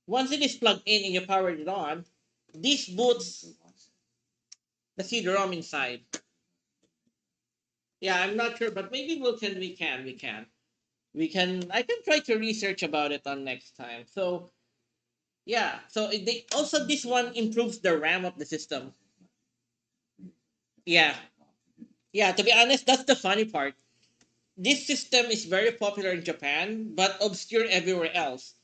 once it is plugged in and you powered it on, this boots the CD-ROM inside. Yeah, I'm not sure, but maybe we can. I can try to research about it on next time. So yeah, so they also this one improves the RAM of the system. Yeah, yeah. To be honest, that's the funny part. This system is very popular in Japan, but obscure everywhere else.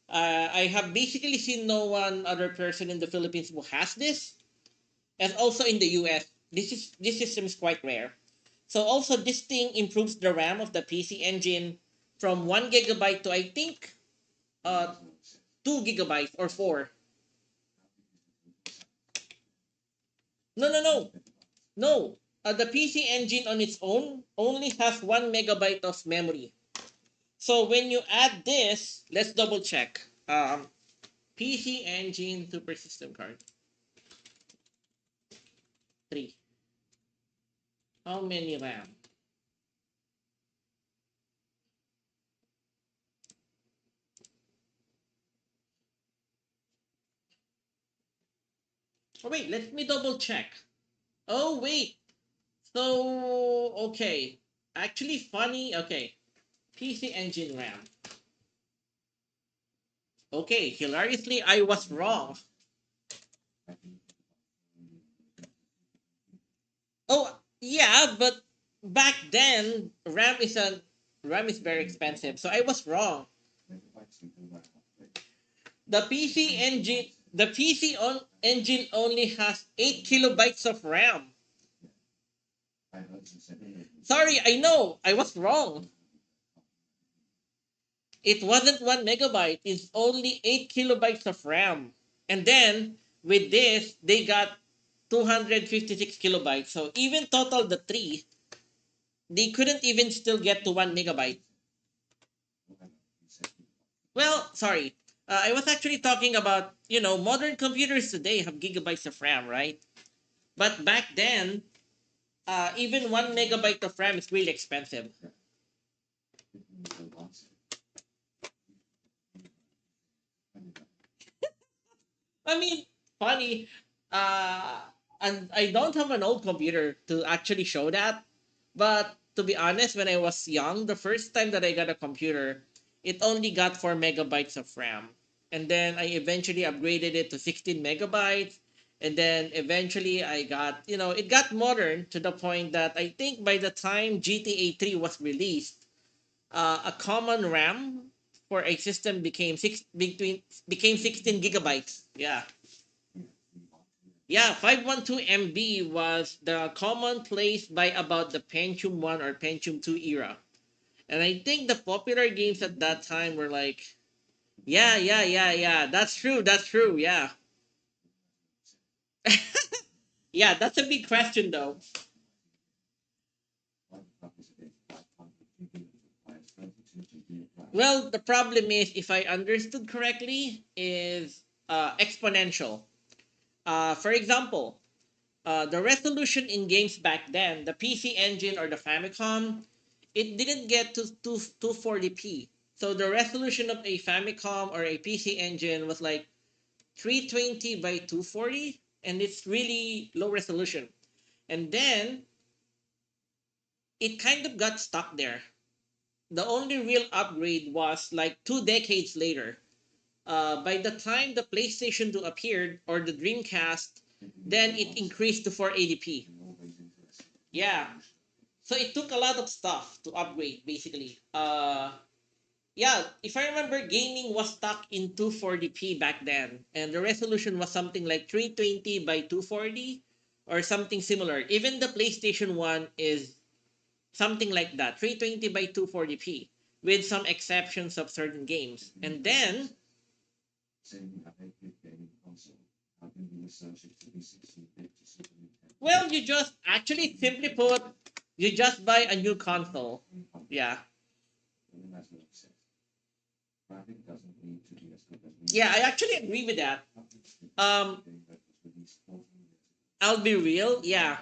I have basically seen no one other person in the Philippines who has this, and also in the US. This system is quite rare. So also this thing improves the RAM of the PC engine from 1 gigabyte to I think uh 2 gigabytes or 4. No, no, no. No. The PC Engine on its own only has 1 megabyte of memory. So when you add this, let's double check. PC Engine Super System Card 3. How many RAM? Oh wait, let me double check. Oh wait. So okay. Actually funny. Okay. PC Engine RAM. Okay, hilariously I was wrong. Oh yeah, but back then RAM is very expensive, so I was wrong. The PC engine only has 8 kilobytes of RAM. Sorry, I know I was wrong. It wasn't 1 megabyte. It's only 8 kilobytes of RAM, and then with this they got 256 kilobytes. So even total the three, they couldn't even still get to 1 megabyte. Well, sorry. I was actually talking about, modern computers today have gigabytes of RAM, right? But back then, even 1 megabyte of RAM is really expensive. I mean, funny. Uh, and I don't have an old computer to actually show that. But to be honest, when I was young, the first time that I got a computer, it only got 4 megabytes of RAM. And then I eventually upgraded it to 16 megabytes. And then eventually I got, it got modern to the point that I think by the time GTA 3 was released, a common RAM for a system became 16 gigabytes. Yeah. Yeah, 512 MB was the commonplace by about the Pentium 1 or Pentium 2 era. And I think the popular games at that time were like, yeah, yeah, yeah, yeah. That's true, yeah. Yeah, that's a big question though. Well, the problem is, if I understood correctly, is exponential. For example, the resolution in games back then, the PC Engine or the Famicom, it didn't get to 240p. So the resolution of a Famicom or a PC Engine was like 320 by 240, and it's really low resolution. And then it kind of got stuck there. The only real upgrade was like 2 decades later. By the time the PlayStation 2 appeared or the Dreamcast, then it increased to 480p. Yeah. So it took a lot of stuff to upgrade, basically. Yeah, if I remember, gaming was stuck in 240p back then, and the resolution was something like 320 by 240 or something similar. Even the PlayStation 1 is something like that, 320 by 240p, with some exceptions of certain games. And then, well, you just actually simply put, you just buy a new console. Yeah. Yeah, I actually agree with that. Um, I'll be real. Yeah,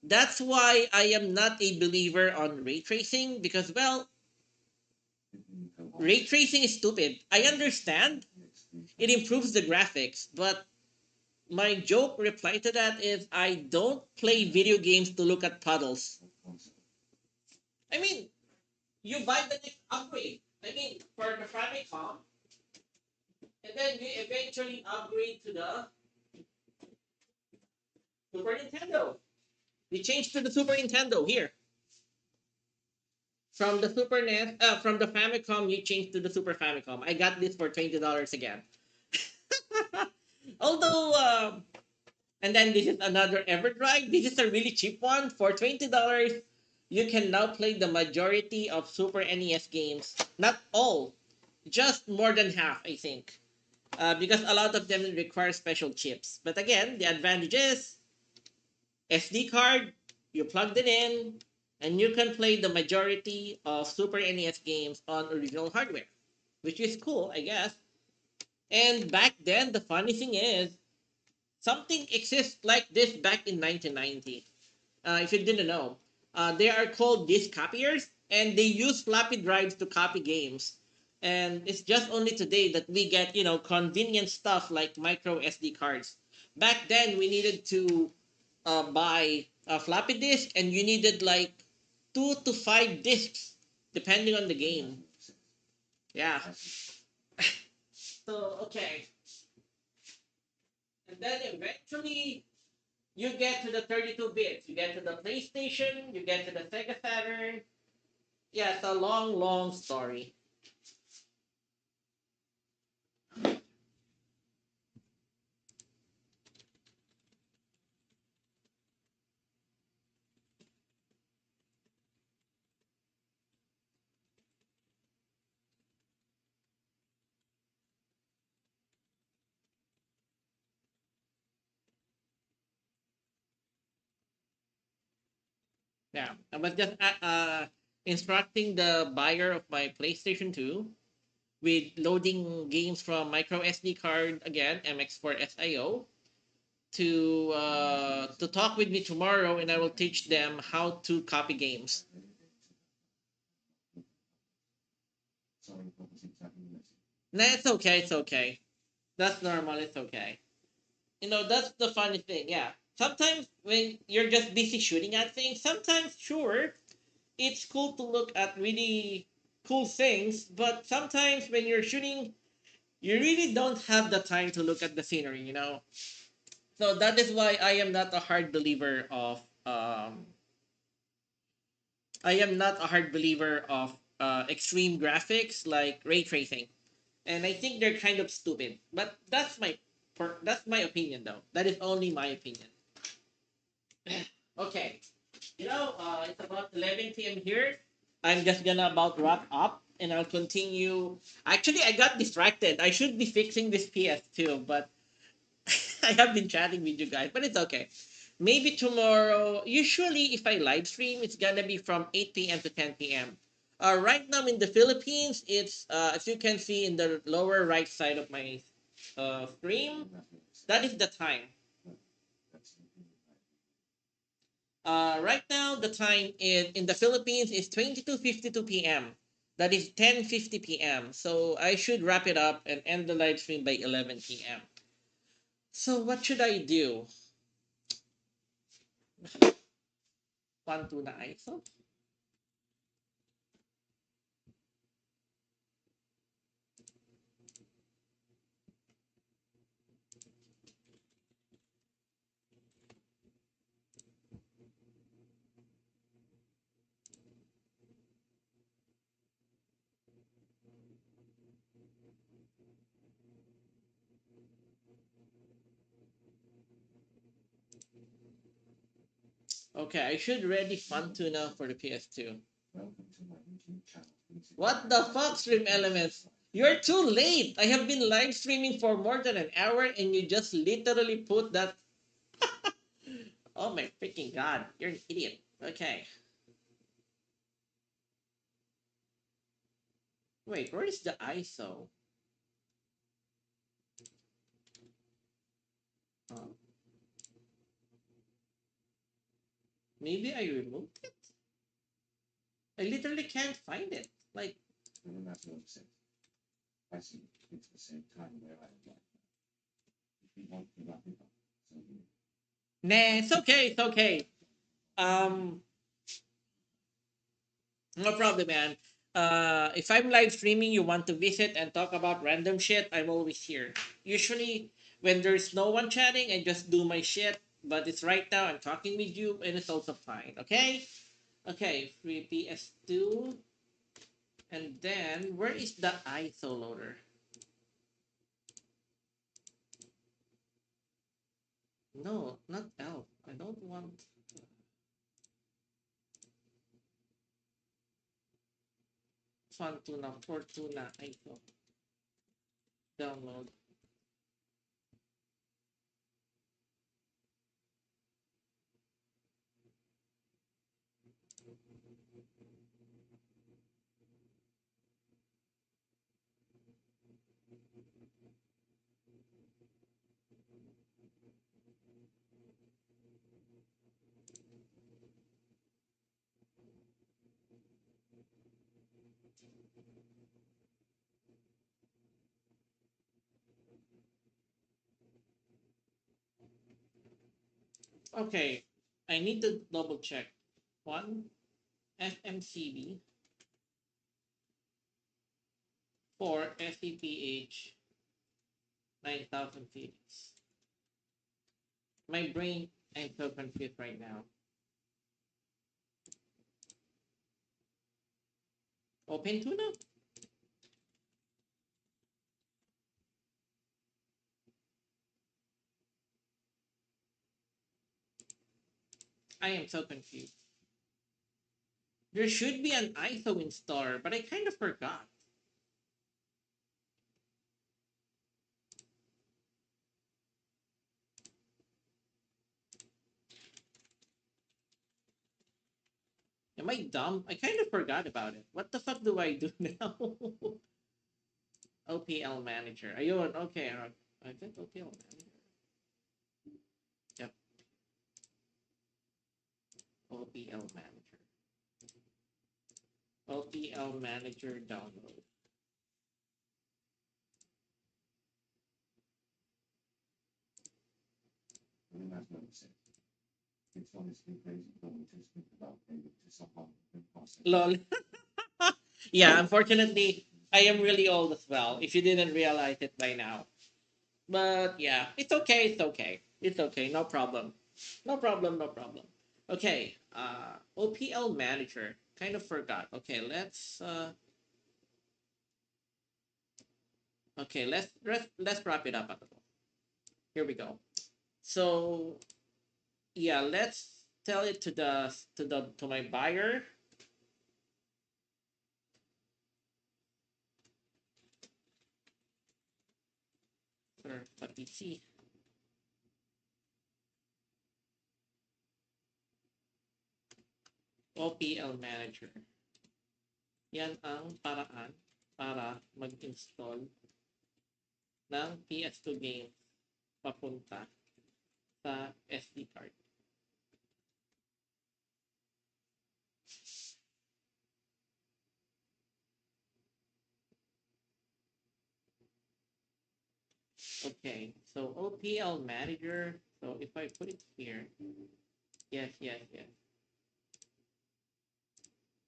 that's why I am not a believer on ray tracing because, well, ray tracing is stupid. I understand it improves the graphics, but my joke reply to that is I don't play video games to look at puddles. I mean, you buy the next upgrade. I mean, for the Famicom, and then you eventually upgrade to the Super Nintendo. You change to the Super Nintendo here. From the from the Famicom, you change to the Super Famicom. I got this for $20 again. Although, and then this is another EverDrive. This is a really cheap one for $20. You can now play the majority of Super NES games. Not all, just more than half, I think. because a lot of them require special chips. But again, the advantage is SD card, you plugged it in, and you can play the majority of Super NES games on original hardware, which is cool, I guess. And back then, the funny thing is, something exists like this back in 1990. If you didn't know, they are called disk copiers, and they use floppy drives to copy games. And it's just only today that we get, convenient stuff like micro SD cards. Back then, we needed to buy a floppy disk, and you needed like 2 to 5 disks, depending on the game. Yeah. So, okay. And then eventually, you get to the 32 bits. You get to the PlayStation, you get to the Sega Saturn. Yeah, it's a long, long story. Yeah, I was just instructing the buyer of my PlayStation 2 with loading games from micro SD card again, MX4 SIO, to talk with me tomorrow, and I will teach them how to copy games. Nah, it's okay. It's okay. That's normal. It's okay. That's the funny thing. Yeah. Sometimes when you're just busy shooting at things, sometimes sure, it's cool to look at really cool things, but sometimes when you're shooting, you really don't have the time to look at the scenery. So that is why I am not a hard believer of extreme graphics like ray tracing. And I think they're kind of stupid. But that's my opinion though. That is only my opinion. Okay. It's about 11 p.m. here. I'm just gonna about wrap up and I'll continue. Actually, I got distracted. I should be fixing this PS2, but I have been chatting with you guys, but it's okay. Maybe tomorrow. Usually, if I live stream, it's gonna be from 8 p.m. to 10 p.m. Right now in the Philippines, it's as you can see in the lower right side of my stream. That is the time. Right now, the time in the Philippines is 22:52 p.m. That is 10:50 p.m. So I should wrap it up and end the live stream by 11 p.m. So what should I do? One tuna ISO? Okay, I should ready fun tuna for the PS2. What the fuck, stream elements? You're too late. I have been live streaming for more than an hour and you just literally put that. Oh my freaking god. You're an idiot. Okay. Wait, where is the ISO? Oh, maybe I removed it? I literally can't find it. Like, nah, it's okay. It's okay. Um, No problem, man. If I'm live streaming, you want to visit and talk about random shit, I'm always here. Usually, when there's no one chatting, I just do my shit. But it's right now, I'm talking with you, and it's also fine, okay? Okay, free PS2. And then, where is the ISO loader? No, not L. I don't want Fun Tuna, Fortuna ISO. Download. Okay, I need to double check. One FMCB for SEPH 9000 series. My brain, I'm so confused right now. Open tuna? I am so confused. There should be an ISO in store, but I kind of forgot. Am I dumb? I kind of forgot about it. What the fuck do I do now? OPL manager. Ayun, okay. I think OPL manager. Yep, OPL manager. OPL manager download. I mean, that's what I'm saying. It's honestly crazy going to speak about payment to someone in process. Lol. Yeah, unfortunately, I am really old as well. If you didn't realize it by now. But yeah, it's okay. It's okay. It's okay. No problem. No problem. No problem. Okay. OPL manager. Kind of forgot. Okay, let's wrap it up. Here we go. So yeah, let's tell it to my buyer. Sir, Patisi. OPL manager. Yan ang paraan para mag-install ng PS2 games papunta sa SD card. Okay, so OPL manager. So if I put it here, yes, yes, yes.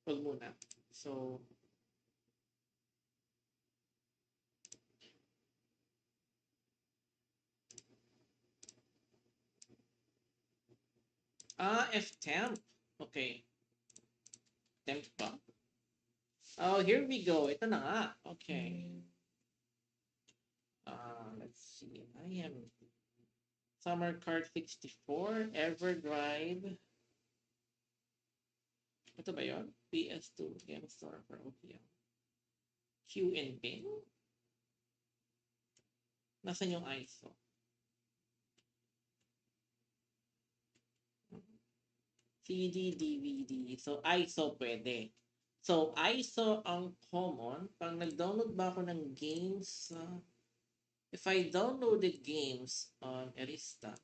Wag muna. So F temp. Okay, temp ba? Oh, here we go. Ito na nga. Okay. Let's see. I am Summer Card 64, Everdrive. Ito ba yun? PS2 Game Store for OPM. Q and Bin? Nasaan yung ISO? CD, DVD. So, ISO pwede. So, ISO ang common. Pag nag-download ba ako ng games, if I downloaded games on Arista,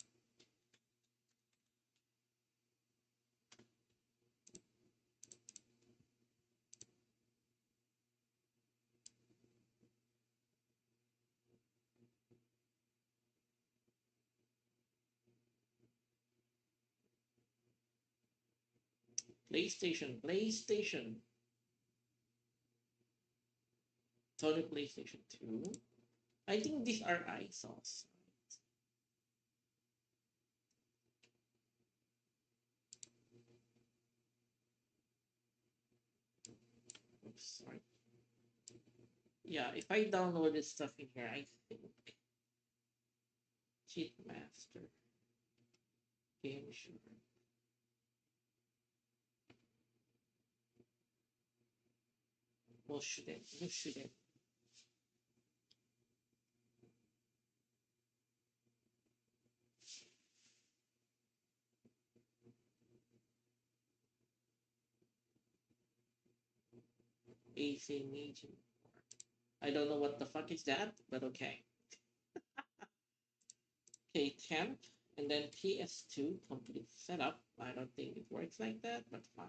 PlayStation, Sony PlayStation 2. I think these are ISOs. Oops, sorry. Yeah, if I download this stuff in here, I think Cheat Master, Game Shooter. We'll shoot it. We'll shoot it. AC medium. I don't know what the fuck is that, but okay. Okay, 10. And then PS2 complete setup. I don't think it works like that, but fine.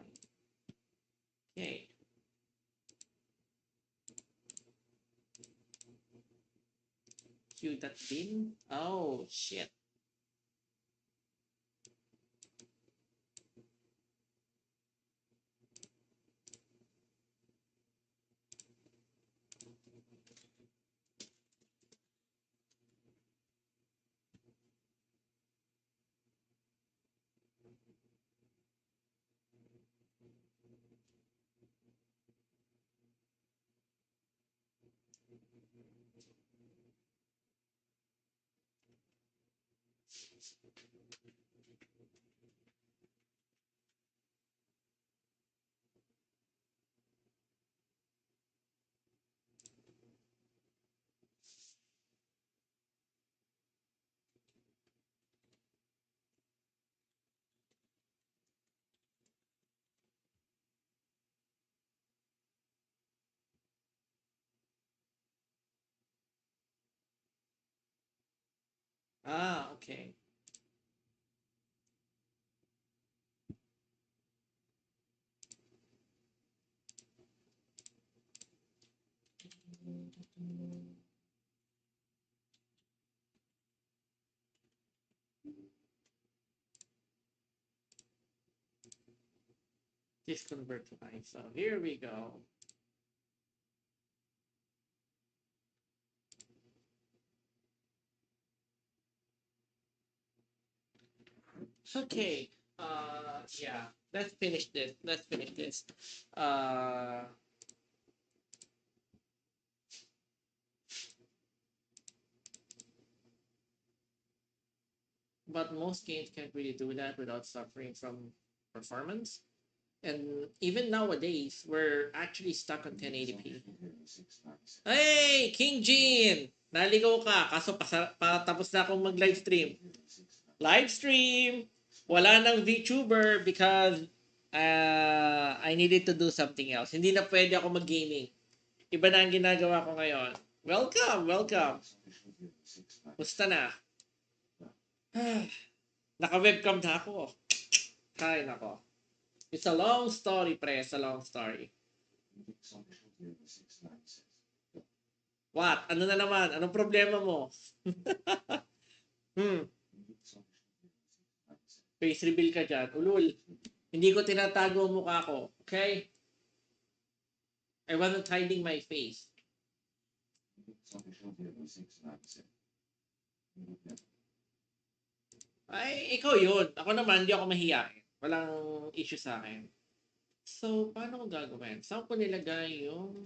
Okay. Cue that pin. Oh, shit. Ah, okay. This convert to line. So here we go. Okay. Yeah. Let's finish this. Let's finish this. Uh, but most games can't really do that without suffering from performance. And even nowadays, we're actually stuck on 1080p. Hey, King Jean! Naligaw ka, kaso patapos na akong mag-live stream. Live stream! Wala nang VTuber because I needed to do something else. Hindi na pwede ako mag-gaming. Iba na ang ginagawa ko ngayon. Welcome, welcome. Musta na? Naka-webcam na ako. Hay nako. It's a long story, pre. It's a long story. What? Ano na naman? Anong problema mo? hmm. Face reveal ka dyan. Ulul. Hindi ko tinatago ang mukha ko. Okay? I wasn't hiding my face. Ay, ikaw yun. Ako naman, hindi ako mahiyain. Walang issue sa akin. So, paano ko gagawin? Saan ko nilagay yung...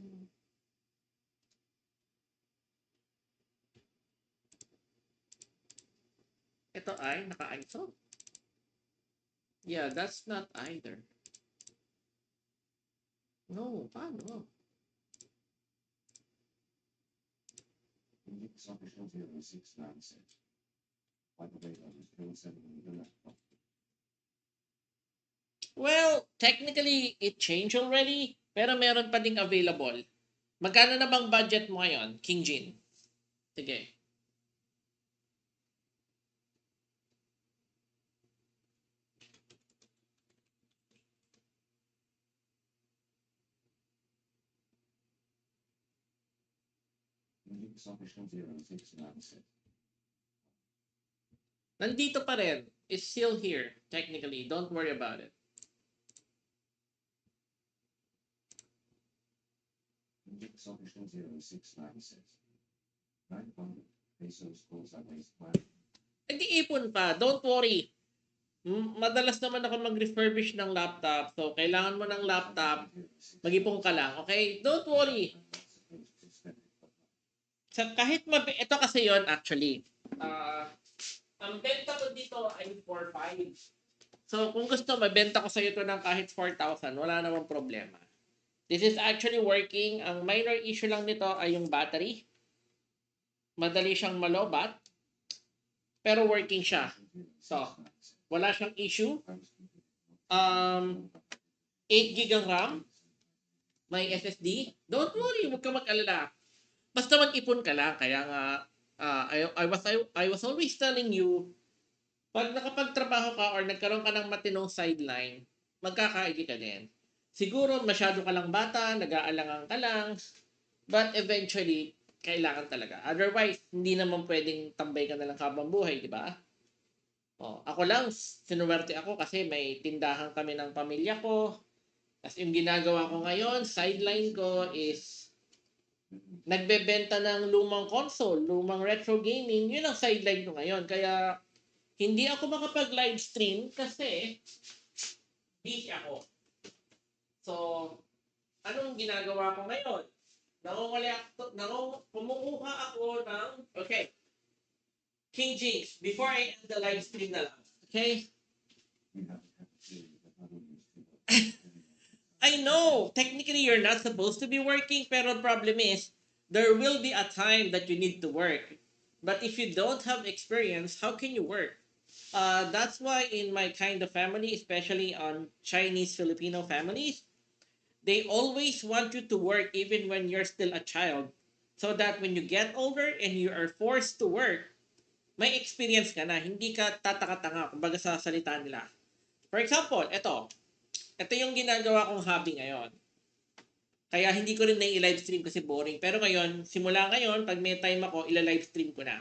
Ito ay naka-ISO? Yeah, that's not either. No, paano? Well, technically, it changed already. Pero meron pa ding available. Magkano na bang budget mo ngayon, King Jin? Sige. Nandito pa rin. It's still here, technically. Don't worry about it. Hindi ipon pa. Don't worry. Madalas naman ako mag-refurbish ng laptop. So, kailangan mo ng laptop, mag-ipon ka lang. Okay? Don't worry. So, kahit ito kasi yon actually. Ang benta ko dito ay 4,500. So, kung gusto, mabenta ko sa ito ng kahit 4,000. Wala namang problema. This is actually working. Ang minor issue lang nito ay yung battery. Madali siyang malobat. Pero working siya. So, wala siyang issue. 8 gig ang RAM. May SSD? Don't worry, huwag ka mag-alala. Basta mag-ipon ka lang. Kaya nga, I was always telling you, pag nakapagtrabaho ka or nagkaroon ka ng matinong sideline, magkaka-ID ka din. Siguro masyado ka lang bata, nag-aalangan ka lang, but eventually, kailangan talaga. Otherwise, hindi naman pwedeng tambay ka na lang habang buhay, di ba? Oh, ako lang, sinuwerte ako kasi may tindahan kami ng pamilya ko. Tapos yung ginagawa ko ngayon, sideline ko is nagbebenta ng lumang console, lumang retro gaming. Yun ang sideline ko ngayon. Kaya hindi ako makapag-live stream kasi busy ako. So, anong ginagawa ko ngayon? Kumukuha ako ng, okay, King James, before I end the live stream na lang. Okay? We have to say that not only is I know, technically you're not supposed to be working, pero the problem is, there will be a time that you need to work. But if you don't have experience, how can you work? That's why in my kind of family, especially on Chinese Filipino families, they always want you to work even when you're still a child. So that when you get older and you are forced to work, may experience ka na. Hindi ka tataka-tanga, kumbaga sa salita nila. For example, ito yung ginagawa kong hobby ngayon. Kaya hindi ko rin na i-live stream kasi boring. Pero ngayon, simula ngayon, pag may time ako, ila-live stream ko na.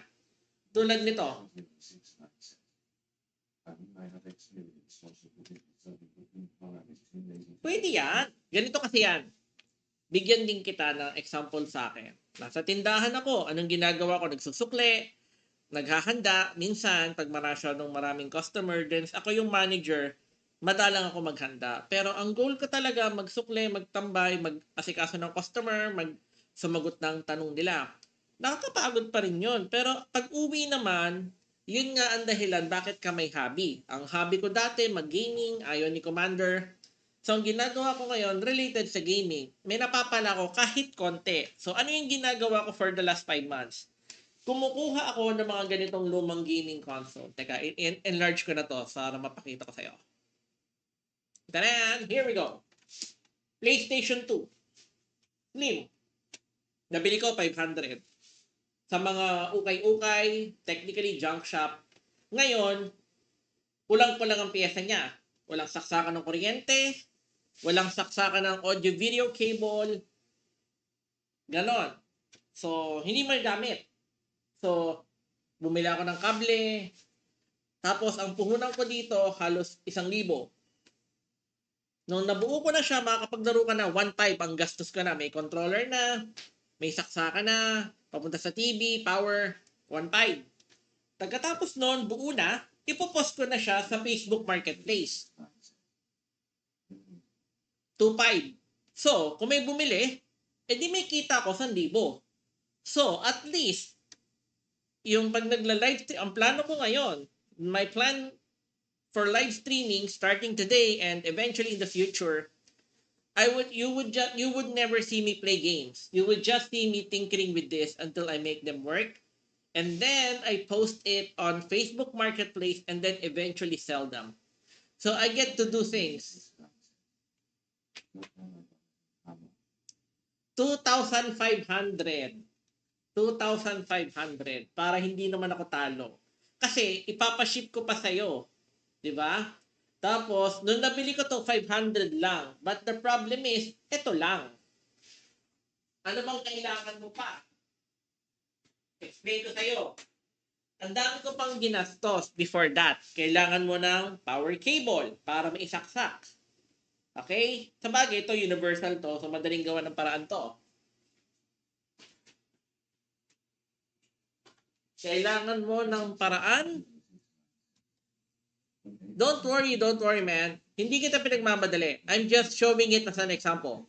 Tulad nito. Pwede yan. Ganito kasi yan. Bigyan din kita ng example sa akin. Nasa tindahan ako. Anong ginagawa ko? Nagsusukle, naghahanda. Minsan, pag masyadong maraming customer, then ako yung manager, madalang ako maghanda. Pero ang goal ko talaga, magsukle, magtambay, mag-asikaso ng customer, sumagot ng tanong nila. Nakakapagod pa rin yun. Pero pag uwi naman, yun nga ang dahilan bakit ka may hobby. Ang hobby ko dati, mag-gaming, ayaw ni Commander. So, ang ginagawa ko ngayon, related sa gaming, may napapala ko kahit konti. So, ano yung ginagawa ko for the last 5 months? Kumukuha ako ng mga ganitong lumang gaming console. Teka, enlarge ko na to para mapakita ko sa'yo. Taran! Here we go. PlayStation 2. Slim. Nabili ko 500. Sa mga ukay-ukay, technically junk shop. Ngayon, kulang-kulang ang piyesa niya. Walang saksakan ng kuryente, walang saksakan ng audio-video cable, ganon. So, hindi mo gamit. So, bumili ako ng kable, tapos ang puhunan ko dito, halos 1,000. Nung nabuo ko na siya, makakapaglaro ka na 1.5 ang gastos ko na. May controller na, may saksakan na, papunta sa TV, power, 1.5. Pagkatapos noon, buo na, ipopost ko na siya sa Facebook Marketplace. 2.5. So, kung may bumili, edi may kita ko 1,000. So, at least, yung pag nagla-live, ang plano ko ngayon, my plan for live streaming starting today and eventually in the future, you would never see me play games. You would just see me tinkering with this until I make them work. And then I post it on Facebook Marketplace and then eventually sell them. So I get to do things. 2,500. 2,500 para hindi naman ako talo. Kasi ipapaship ko pa sa'yo. 'Di ba? Tapos, nung nabili ko to 500 lang. But the problem is, ito lang. Ano bang kailangan mo pa? Explain ko sa'yo. Ang dami ko pang ginastos before that. Kailangan mo ng power cable para maisaksak. Okay? Sa bagay, ito universal to. So, madaling gawa ng paraan to. Kailangan mo ng paraan. Don't worry, man. Hindi kita pinagmamadali. I'm just showing it as an example.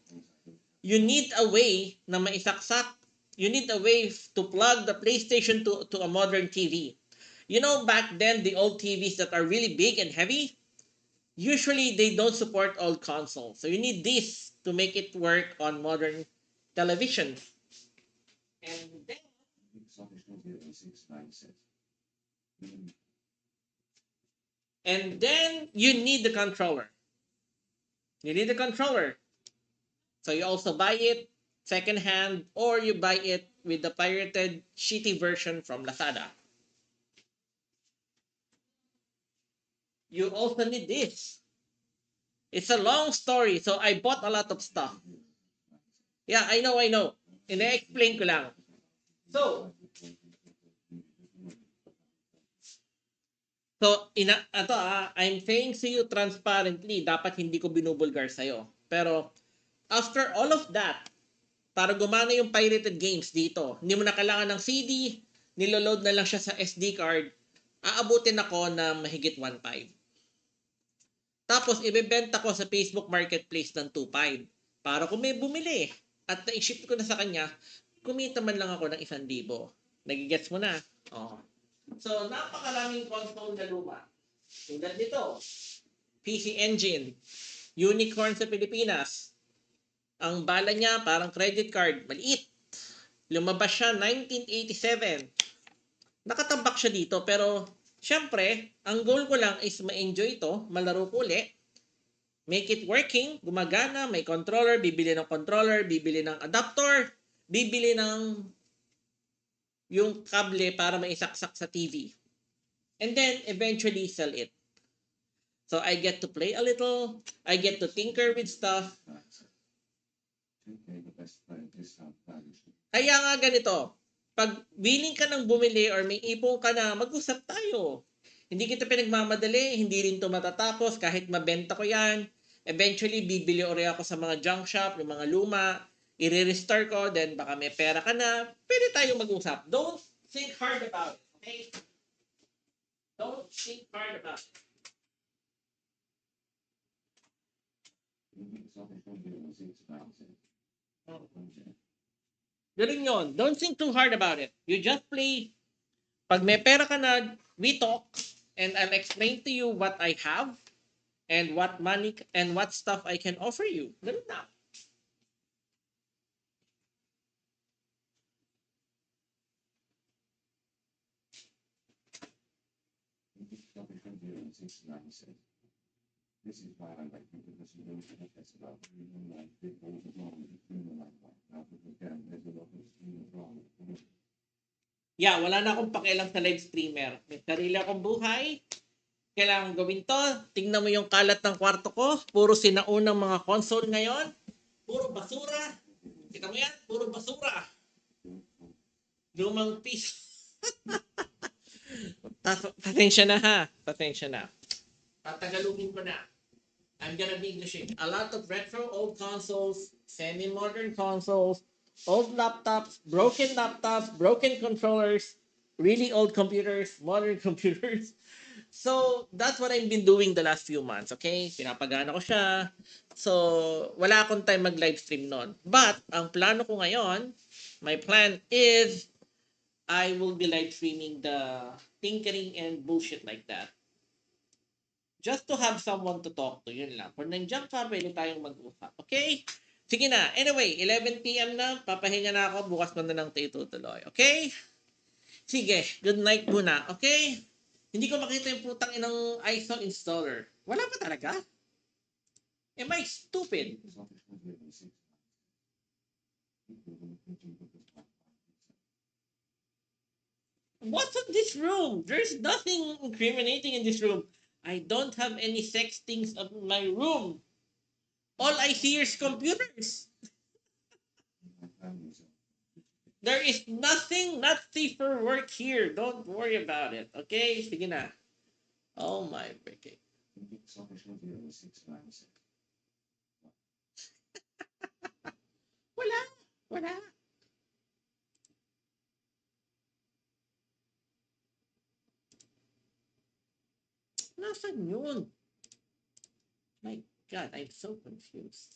You need a way na maisaksak. You need a way to plug the PlayStation to a modern TV. You know, back then, the old TVs that are really big and heavy, usually they don't support old consoles. So you need this to make it work on modern television. And then, you need the controller. You need the controller. So you also buy it second hand or you buy it with the pirated shitty version from Lazada. You also need this. It's a long story, so I bought a lot of stuff. Yeah, I know. Ina-explain ko lang. So, I'm saying to you transparently, dapat hindi ko binubulgar sa'yo. Pero, after all of that, para gumana yung pirated games dito, hindi mo na kailangan ng CD, niloload na lang siya sa SD card, aabutin ako na mahigit 1.5. Tapos, ibebenta ko sa Facebook Marketplace ng 2.5. Para kung may bumili at na-ship ko na sa kanya, kumita man lang ako ng 1,000. Nagigets mo na? Oo. So, napakaraming console na luma. Tulad nito, PC Engine, unicorn sa Pilipinas. Ang bala niya parang credit card, maliit. Lumabas siya 1987. Nakatambak siya dito pero syempre, ang goal ko lang is ma-enjoy ito, malaro ko ulit, make it working, gumagana, may controller, bibili ng controller, bibili ng adapter, bibili ng yung kable para maisaksak sa TV. And then, eventually, sell it. So, I get to play a little, I get to tinker with stuff. Kaya nga ganito, pag willing ka nang bumili or may ipon ka na, mag-usap tayo. Hindi kita pinagmamadali, hindi rin to matatapos kahit mabenta ko yan. Eventually, bibili ori ako sa mga junk shop, yung mga luma, i-restore ko, then baka may pera ka na, pwede tayo mag-usap. Don't think hard about it, okay? Don't think hard about it. Ganun yun. Don't think too hard about it. You just play. Pag may pera ka na, we talk, and I'll explain to you what I have, and what money, and what stuff I can offer you. Ganun na. This is why I like people because you don't think that's about like big goals wrong with the like that. Now, again, there's a lot of wrong. Yeah, wala na akong pakialam sa live streamer. May sarili akong buhay. Kailangan gawin to. Tingnan mo yung kalat ng kwarto ko. Puro sinaunang mga console ngayon. Puro basura. Kita mo yan? Puro basura. Lumang piece. Pasensya na ha. Pasensya na. Tatagalugin ko na. I'm gonna be Englishing. A lot of retro old consoles, semi-modern consoles, old laptops, broken controllers, really old computers, modern computers. So, that's what I've been doing the last few months, okay? Pinapagana ko siya. So, wala akong time mag-live stream nun. But, ang plano ko ngayon, my plan is, I will be live streaming the tinkering and bullshit like that. Just to have someone to talk to, yun lang. Kung nandiyan ka, pwede tayong mag-usap. Okay? Sige na. Anyway, 11 p.m. na. Papahinga na ako. Bukas ko na lang tayo tutuloy. Okay? Sige. Good night muna. Okay? Hindi ko makita yung putang inang ISO installer. Wala pa talaga? Am I stupid? What's in this room? There's nothing incriminating in this room. I don't have any sex things in my room. All I see is computers. There is nothing not safe for work here. Don't worry about it. Okay? Sige na. Oh my freaking. Wala. Wala. Nasaan yun? My God, I'm so confused.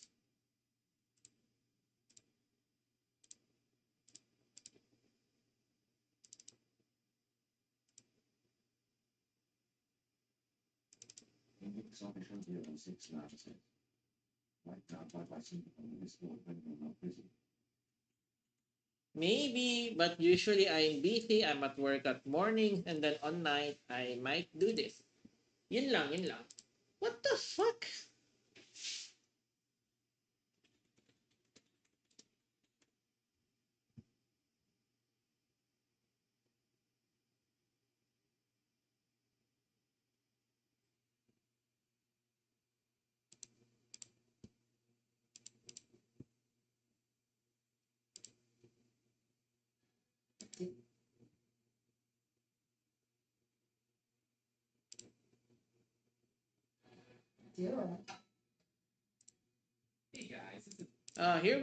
Maybe, but usually I'm busy. I'm at work at morning and then on night I might do this. Yun lang, yun lang. What the fuck? Here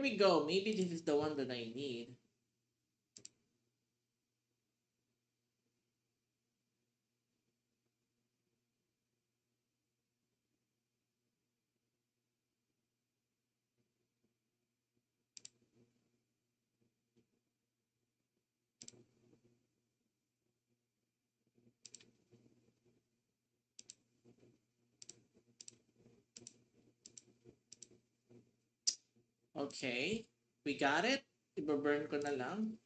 we go. Maybe this is the one that I need. Okay. We got it. Iba-burn ko na lang.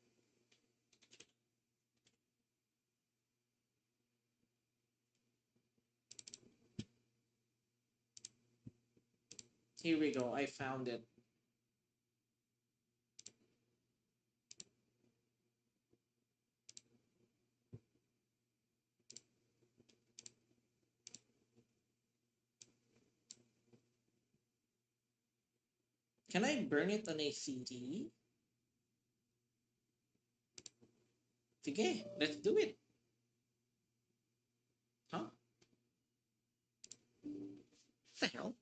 Here we go. I found it. Can I burn it on a CD? Sige, let's do it. Huh? What the hell?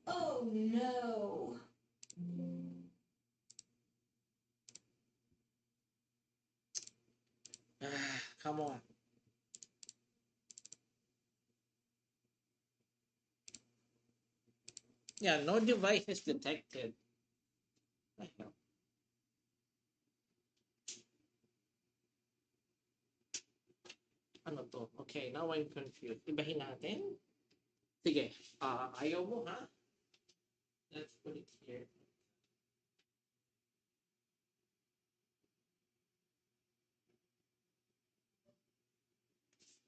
Oh no. Come on. Yeah, no device is detected. What the hell? Ano to? Okay, now I'm confused. Ibahin natin. Sige, ayaw mo ha? Let's put it here.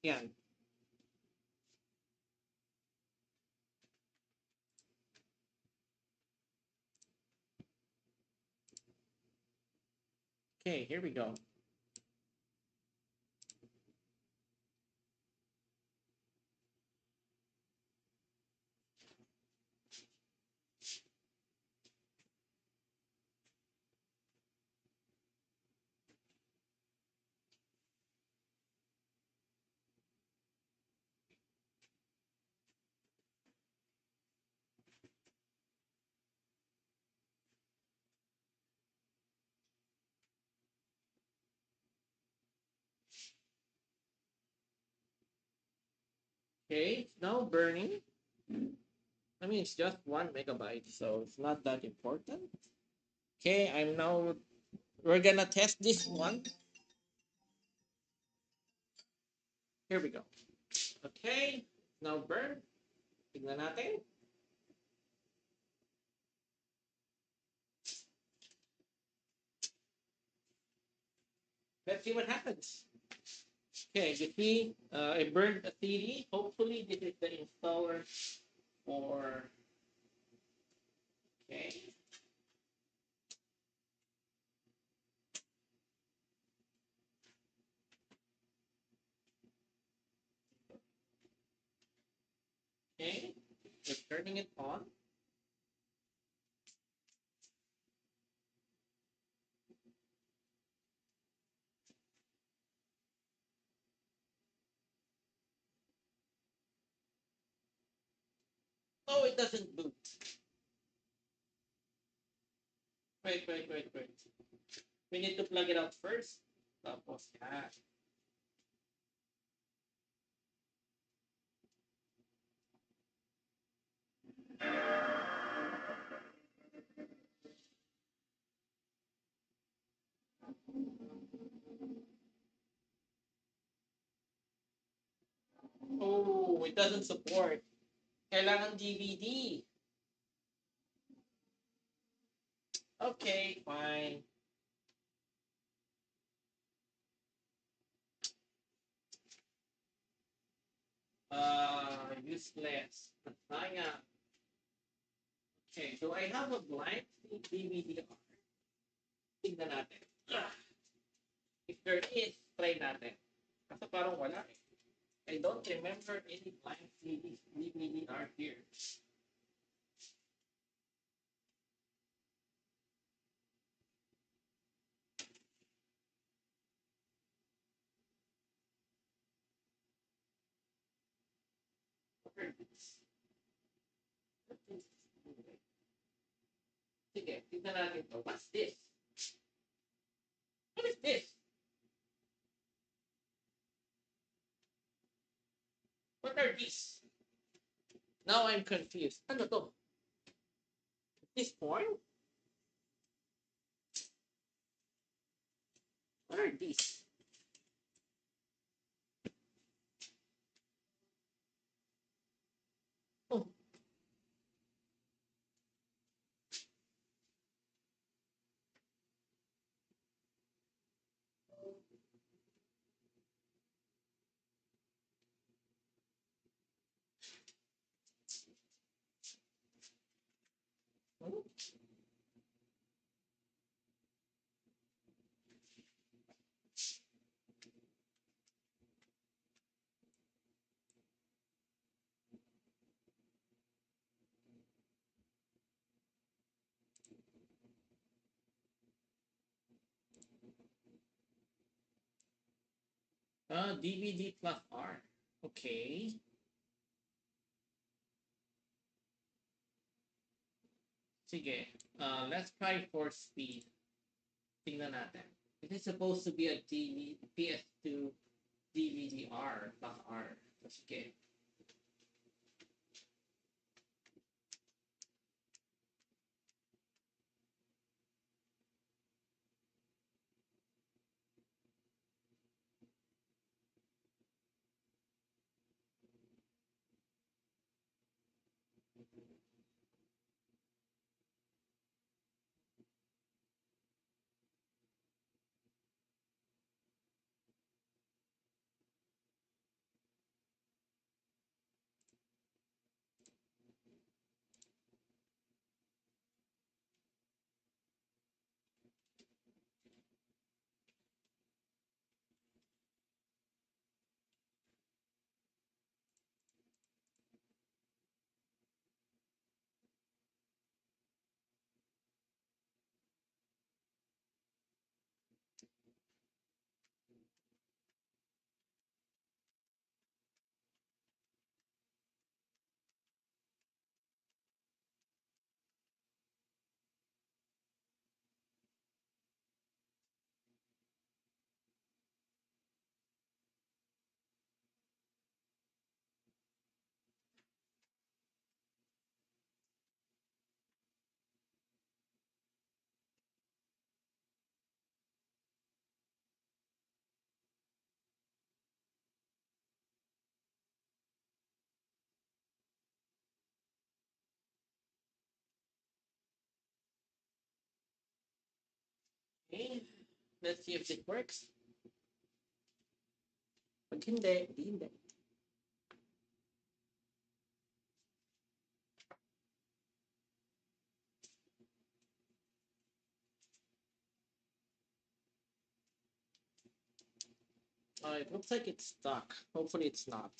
Yan. Okay, here we go. Okay, it's now burning. I mean, it's just 1 MB, so it's not that important. Okay, we're gonna test this one. Here we go. Okay, now burn. Tignan natin. Let's see what happens. Okay, you see, I burned a CD. Hopefully, this is the installer for. Okay. Okay, we're turning it on. Oh, it doesn't boot. Wait. We need to plug it out first. Tapos, yeah. Oh, it doesn't support. Kailangan DVD. Okay, fine. Useless. Sayang. Okay, so I have a blank DVD. Tignan natin. Ah, if there is, try natin. Kasi parang wala eh. I don't remember any blank DVD are here. What are these? Sige, tignan natin to. What's this? What is this? What are these? Now I'm confused. Ano to? This porn? What are these? Oh, DVD plus R. Okay. Sige. Let's try for speed. Tingnan natin. It is supposed to be a PS2 DVD-R plus R. So, sige. Okay. Let's see if it works. Pag hindi, hindi. It looks like it's stuck. Hopefully it's not.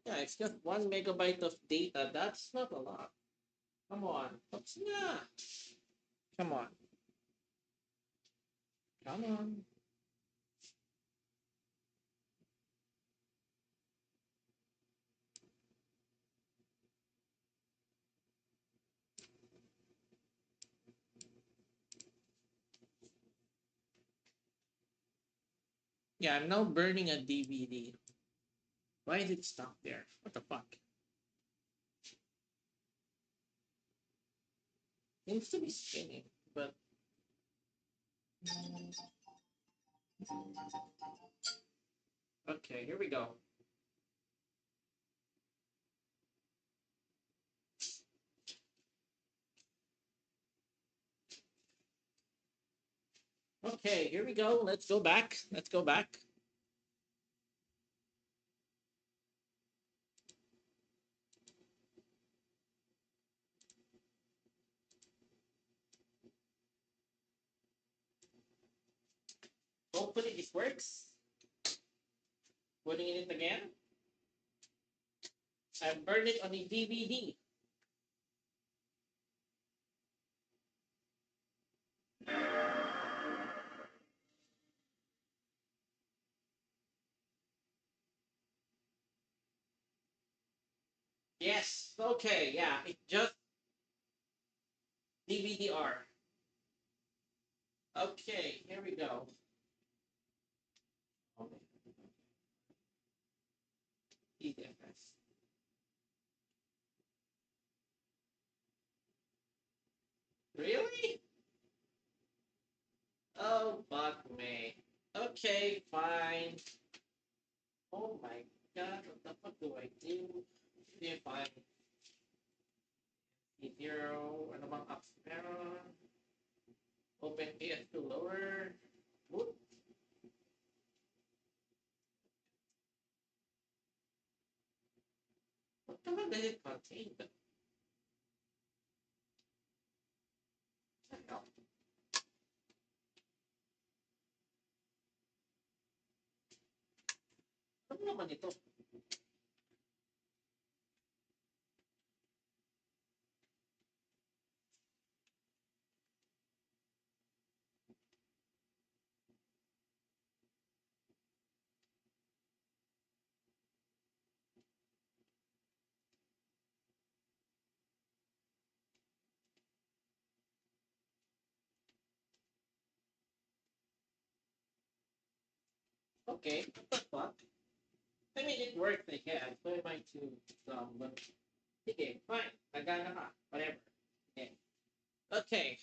Yeah, it's just 1 megabyte of data. That's not a lot. Come on. Oops, yeah. Come on. Come on. Yeah, I'm now burning a DVD. Why is it stuck there? What the fuck? Seems to be spinning, but Okay, here we go. Okay, here we go. Let's go back. Let's go back. Hopefully this works. Putting it in again. I burned it on a DVD. Yes. Okay. Yeah. It just DVD-R. Okay. Here we go. EFS. Really? Oh, fuck me. Okay, fine. Oh my god, what the fuck do I do? If I zero, ano bang apps meron? Open PS2 lower. Whoop. What the hell does it contain? The hell? Ano naman ito? Okay, what the fuck? I mean, it worked, I guess. So am I to but sige, fine. Nagana ka. Whatever. Okay. Okay.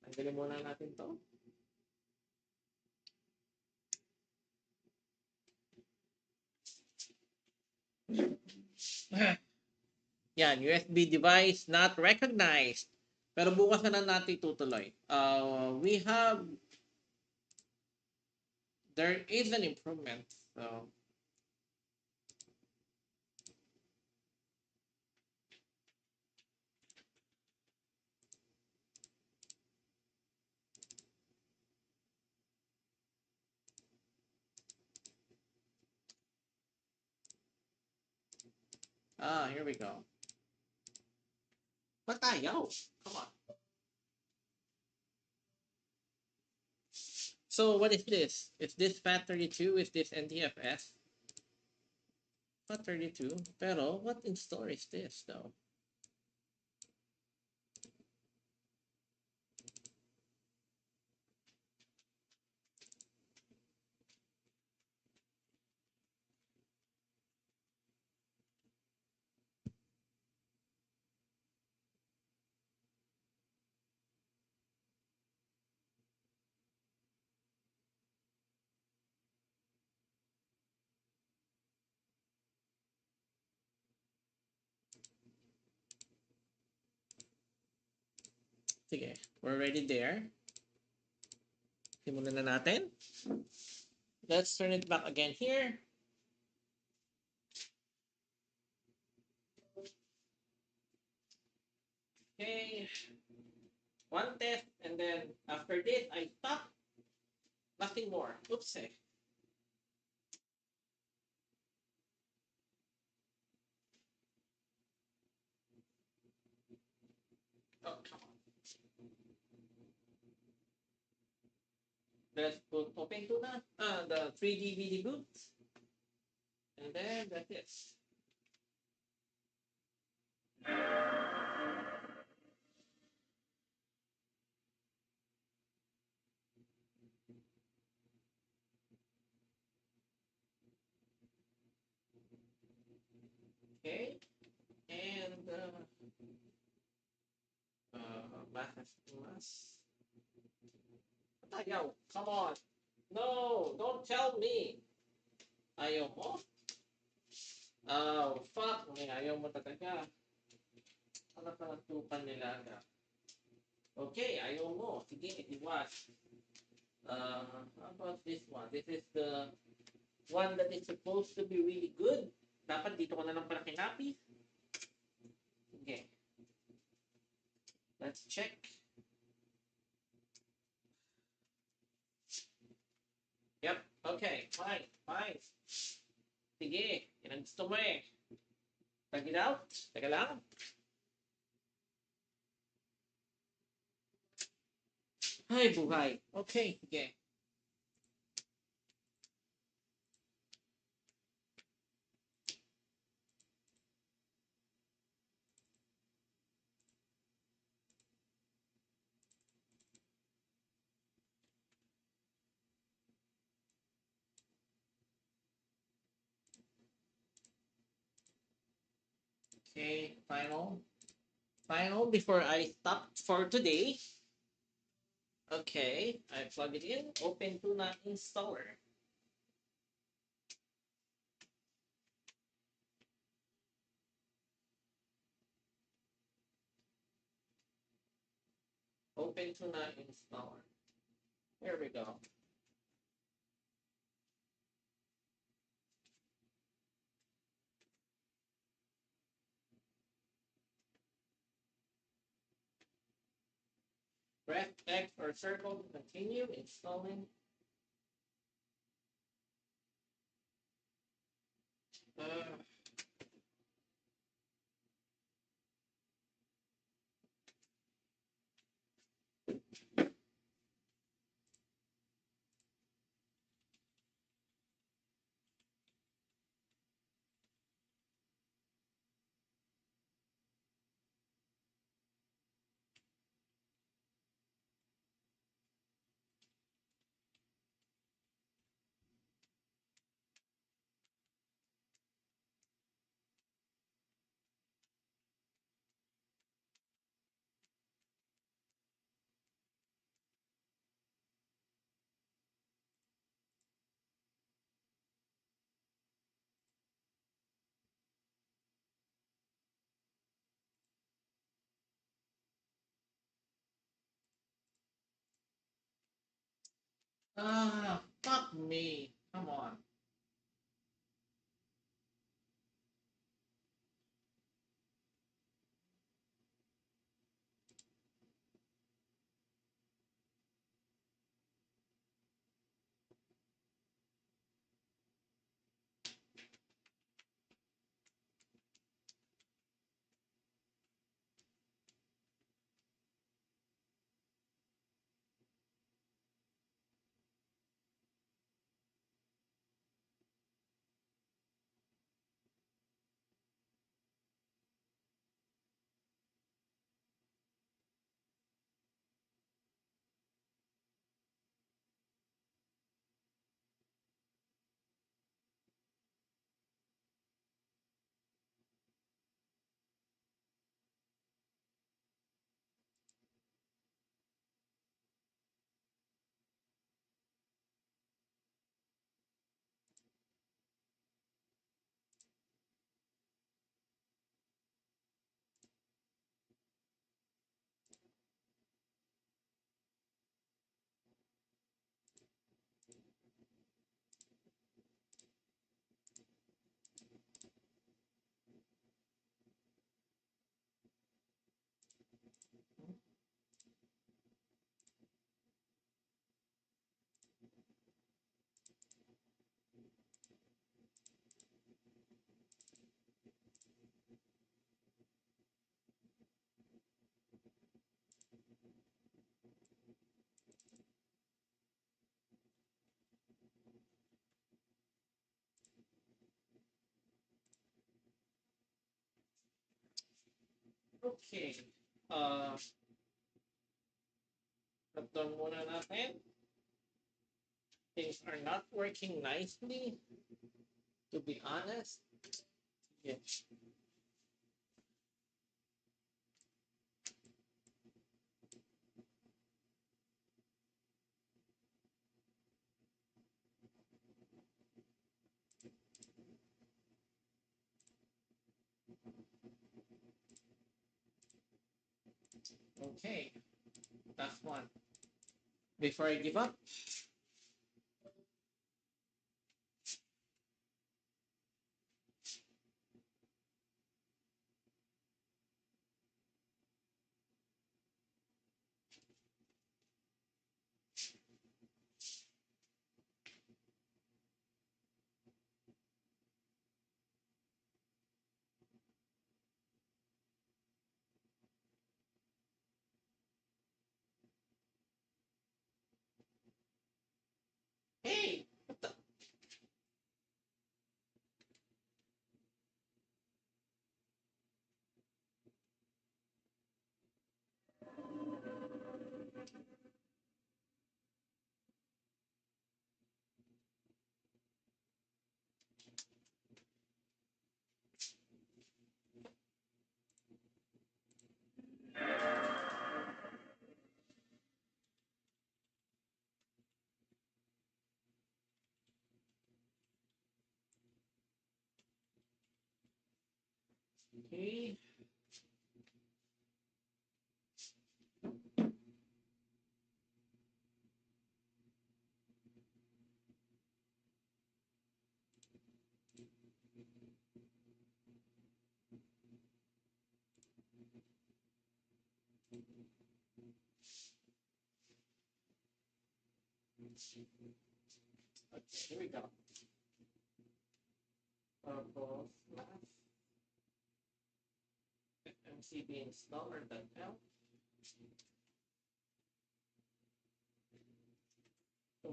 Tanggalin muna natin to. Yan, USB device not recognized. Pero bukas na lang natin tutuloy. We have, there is an improvement. So, here we go. Matayaw. Come on. So, what is this? Is this FAT32? Is this NTFS? FAT32. Pero, what in store is this, though? Sige, we're already there. Simulan na natin. Let's turn it back again here. Okay. One test, and then after this, I stop. Nothing more. Oops. Oh, come on. Let's put open to the 3D boot. And then that's it. Okay. And mass. Come on. No, don't tell me. Ayaw mo? Oh, fuck me. Ayaw mo talaga. Ano ka natupan nila ka? Okay, ayaw mo. Sige, iwas. How about this one? This is the one that is supposed to be really good. Dapat dito ko na lang pala kinapis. Okay, let's check. Yep, okay, fine, fine. Sige, yan ang gusto mo eh. Tag it out. Teka lang. Ay, buhay. Okay, sige. Okay, final. Final before I stop for today. Okay, I plug it in. Open Tuna Installer. Open Tuna Installer. There we go. Press X or circle to continue installing. Uh, fuck me. Come on. Okay. Ito muna natin. Things are not working nicely, to be honest. Yeah. Okay, last one. Before I give up. Hey! What the? Okay. Okay, here we go. Purple slash MCB installer.l. So,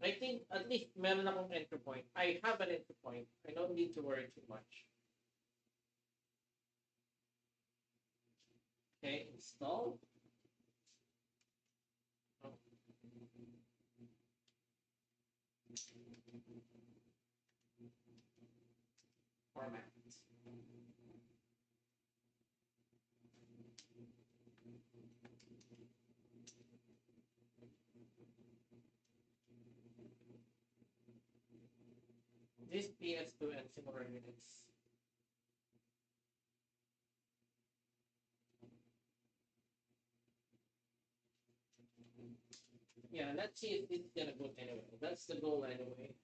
I think at least meron akong entry point. I have an entry point. I don't need to worry too much. Okay, install. Oh, format. This PS2 and similar units. Yeah, let's see if it's gonna boot anyway. That's the goal anyway.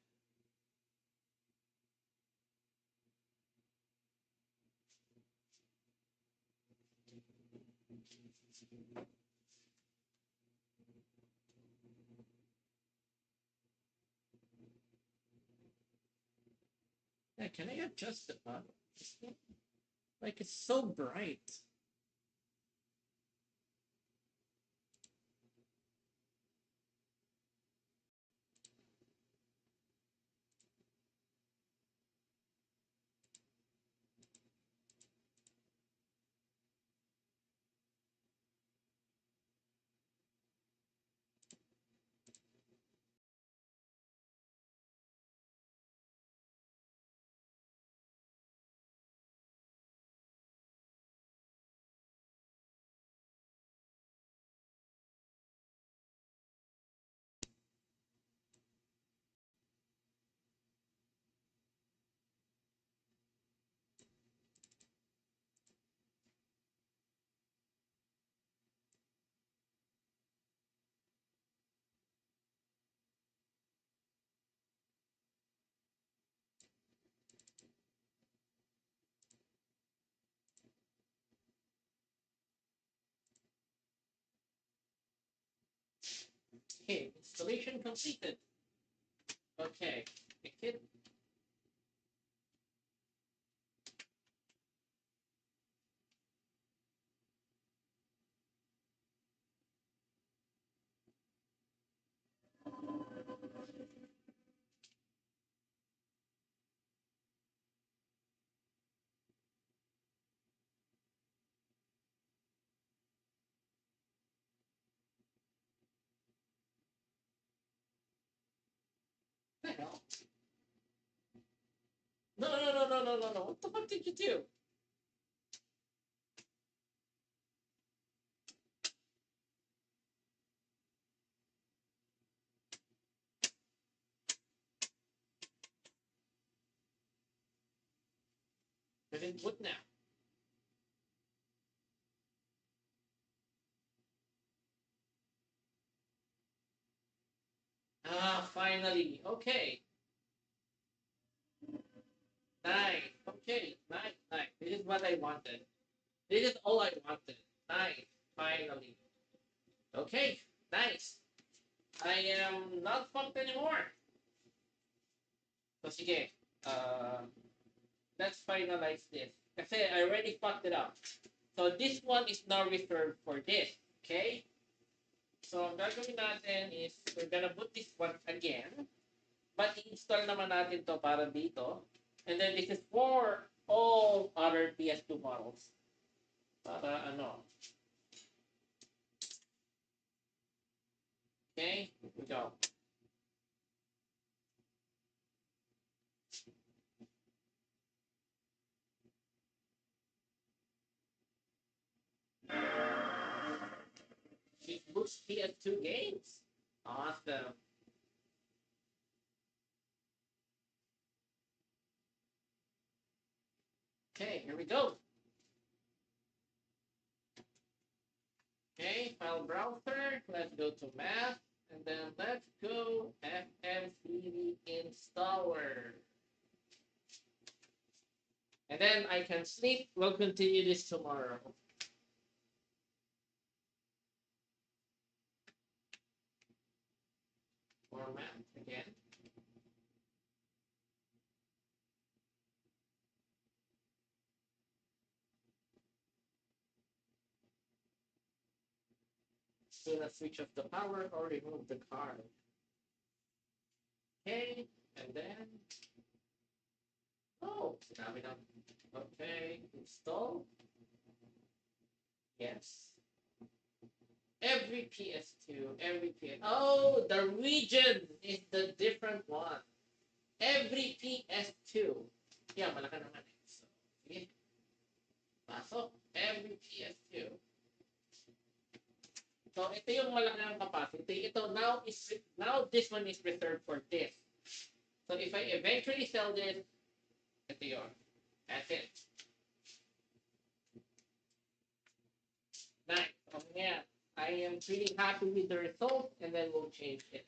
Yeah, can I adjust the button? Like it's so bright. Okay, installation completed. Okay, kid. The hell? No, no, no, no, no, no, no. What the fuck did you do? Input now. Ah, finally. Okay. Nice. Okay. Nice. Nice. This is what I wanted. This is all I wanted. Nice. Finally. Okay. Nice. I am not fucked anymore. So sige. Uh, let's finalize this. Kasi I already fucked it up. So this one is now reserved for this. Okay? So ang gagawin natin is we're gonna put this one again. But install naman natin to para dito. And then this is for all other PS2 models. Para ano. Okay? Here we go. It boosts PS2 games. Awesome. Okay, here we go. Okay, file browser. Let's go to math. And then let's go FMCV installer. And then I can sleep. We'll continue this tomorrow. Format again. So let's switch off the power or remove the card. Okay, and then oh, sinabi na. Okay, install. Yes. Every PS2, every PS. Oh, the region is the different one. Every PS2. Yeah, malaki naman eh. So, sige. Pasok. Every PS2. So, ito yung malaki ng capacity. Ito now this one is reserved for this. So, if I eventually sell this, ito yun. That's it. Nice. So, yeah. I am pretty happy with the result, and then we'll change it.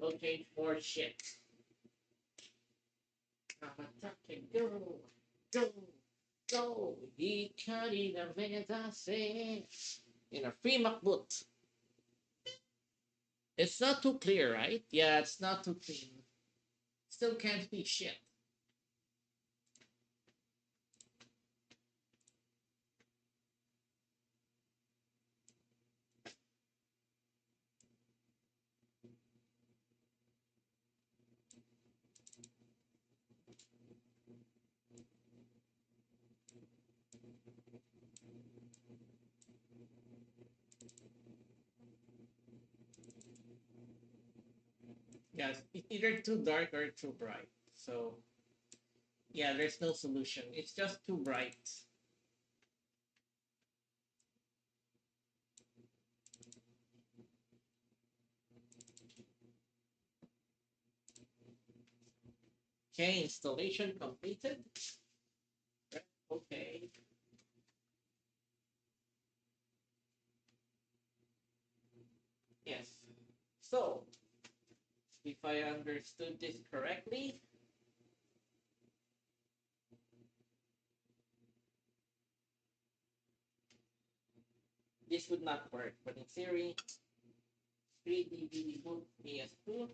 We'll change more shit. Go, go, go. Ikari na medase. In a free MacBook. It's not too clear, right? Yeah, it's not too clean. Still can't be shit. Yes, it's either too dark or too bright. So, yeah, there's no solution. It's just too bright. Okay, installation completed. Okay. Yes. So, if I understood this correctly, this would not work. But in theory, 3DB boot PS2.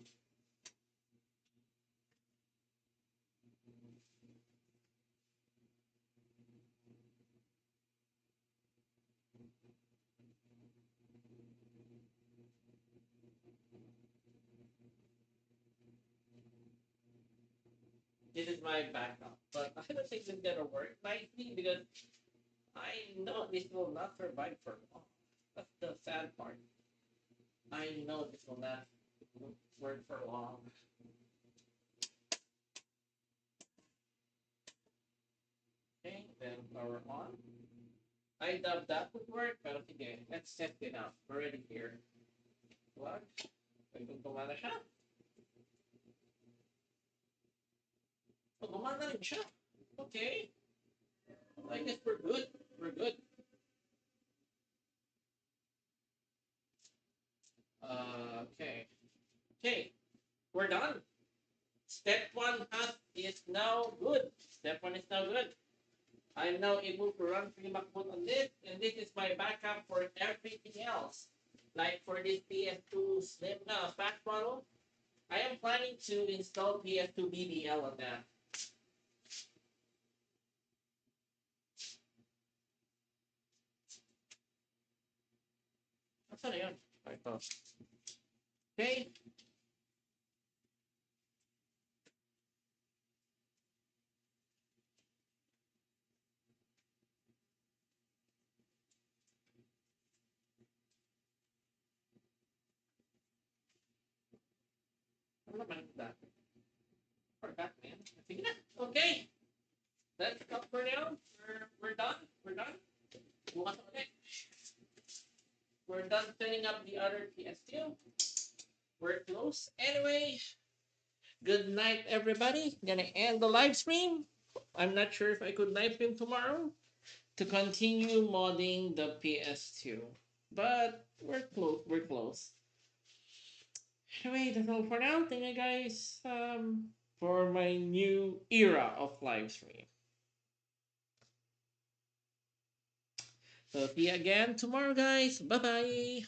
This is my backup. But I don't think it's gonna work nicely because I know this will not survive for long. That's the sad part. I know this will not work for long. Okay, then power on. I doubt that would work, pero sige, let's set it up. We're already here. Plug. Pwede gumana siya. Oh, gumana rin siya. Okay. I guess we're good. We're good. Okay. Okay. We're done. Step one is now good. Step one is now good. I'm now able to run Freemakboot on this, and this is my backup for everything else. Like for this PS2 Slim Fat model, I am planning to install PS2 BBL on that. That's na yun. Ito. Okay. Ano naman that? Forgot, man. Sige na. Okay. That's it for now. We're done. We're done. Bukas ulit. We're done setting up the other PS2. We're close. Anyway, good night, everybody. Gonna end the live stream. I'm not sure if I could live stream tomorrow to continue modding the PS2, but we're close. We're close. Anyway, that's all for now. Thank you guys for my new era of live stream. So see you again tomorrow, guys. Bye bye.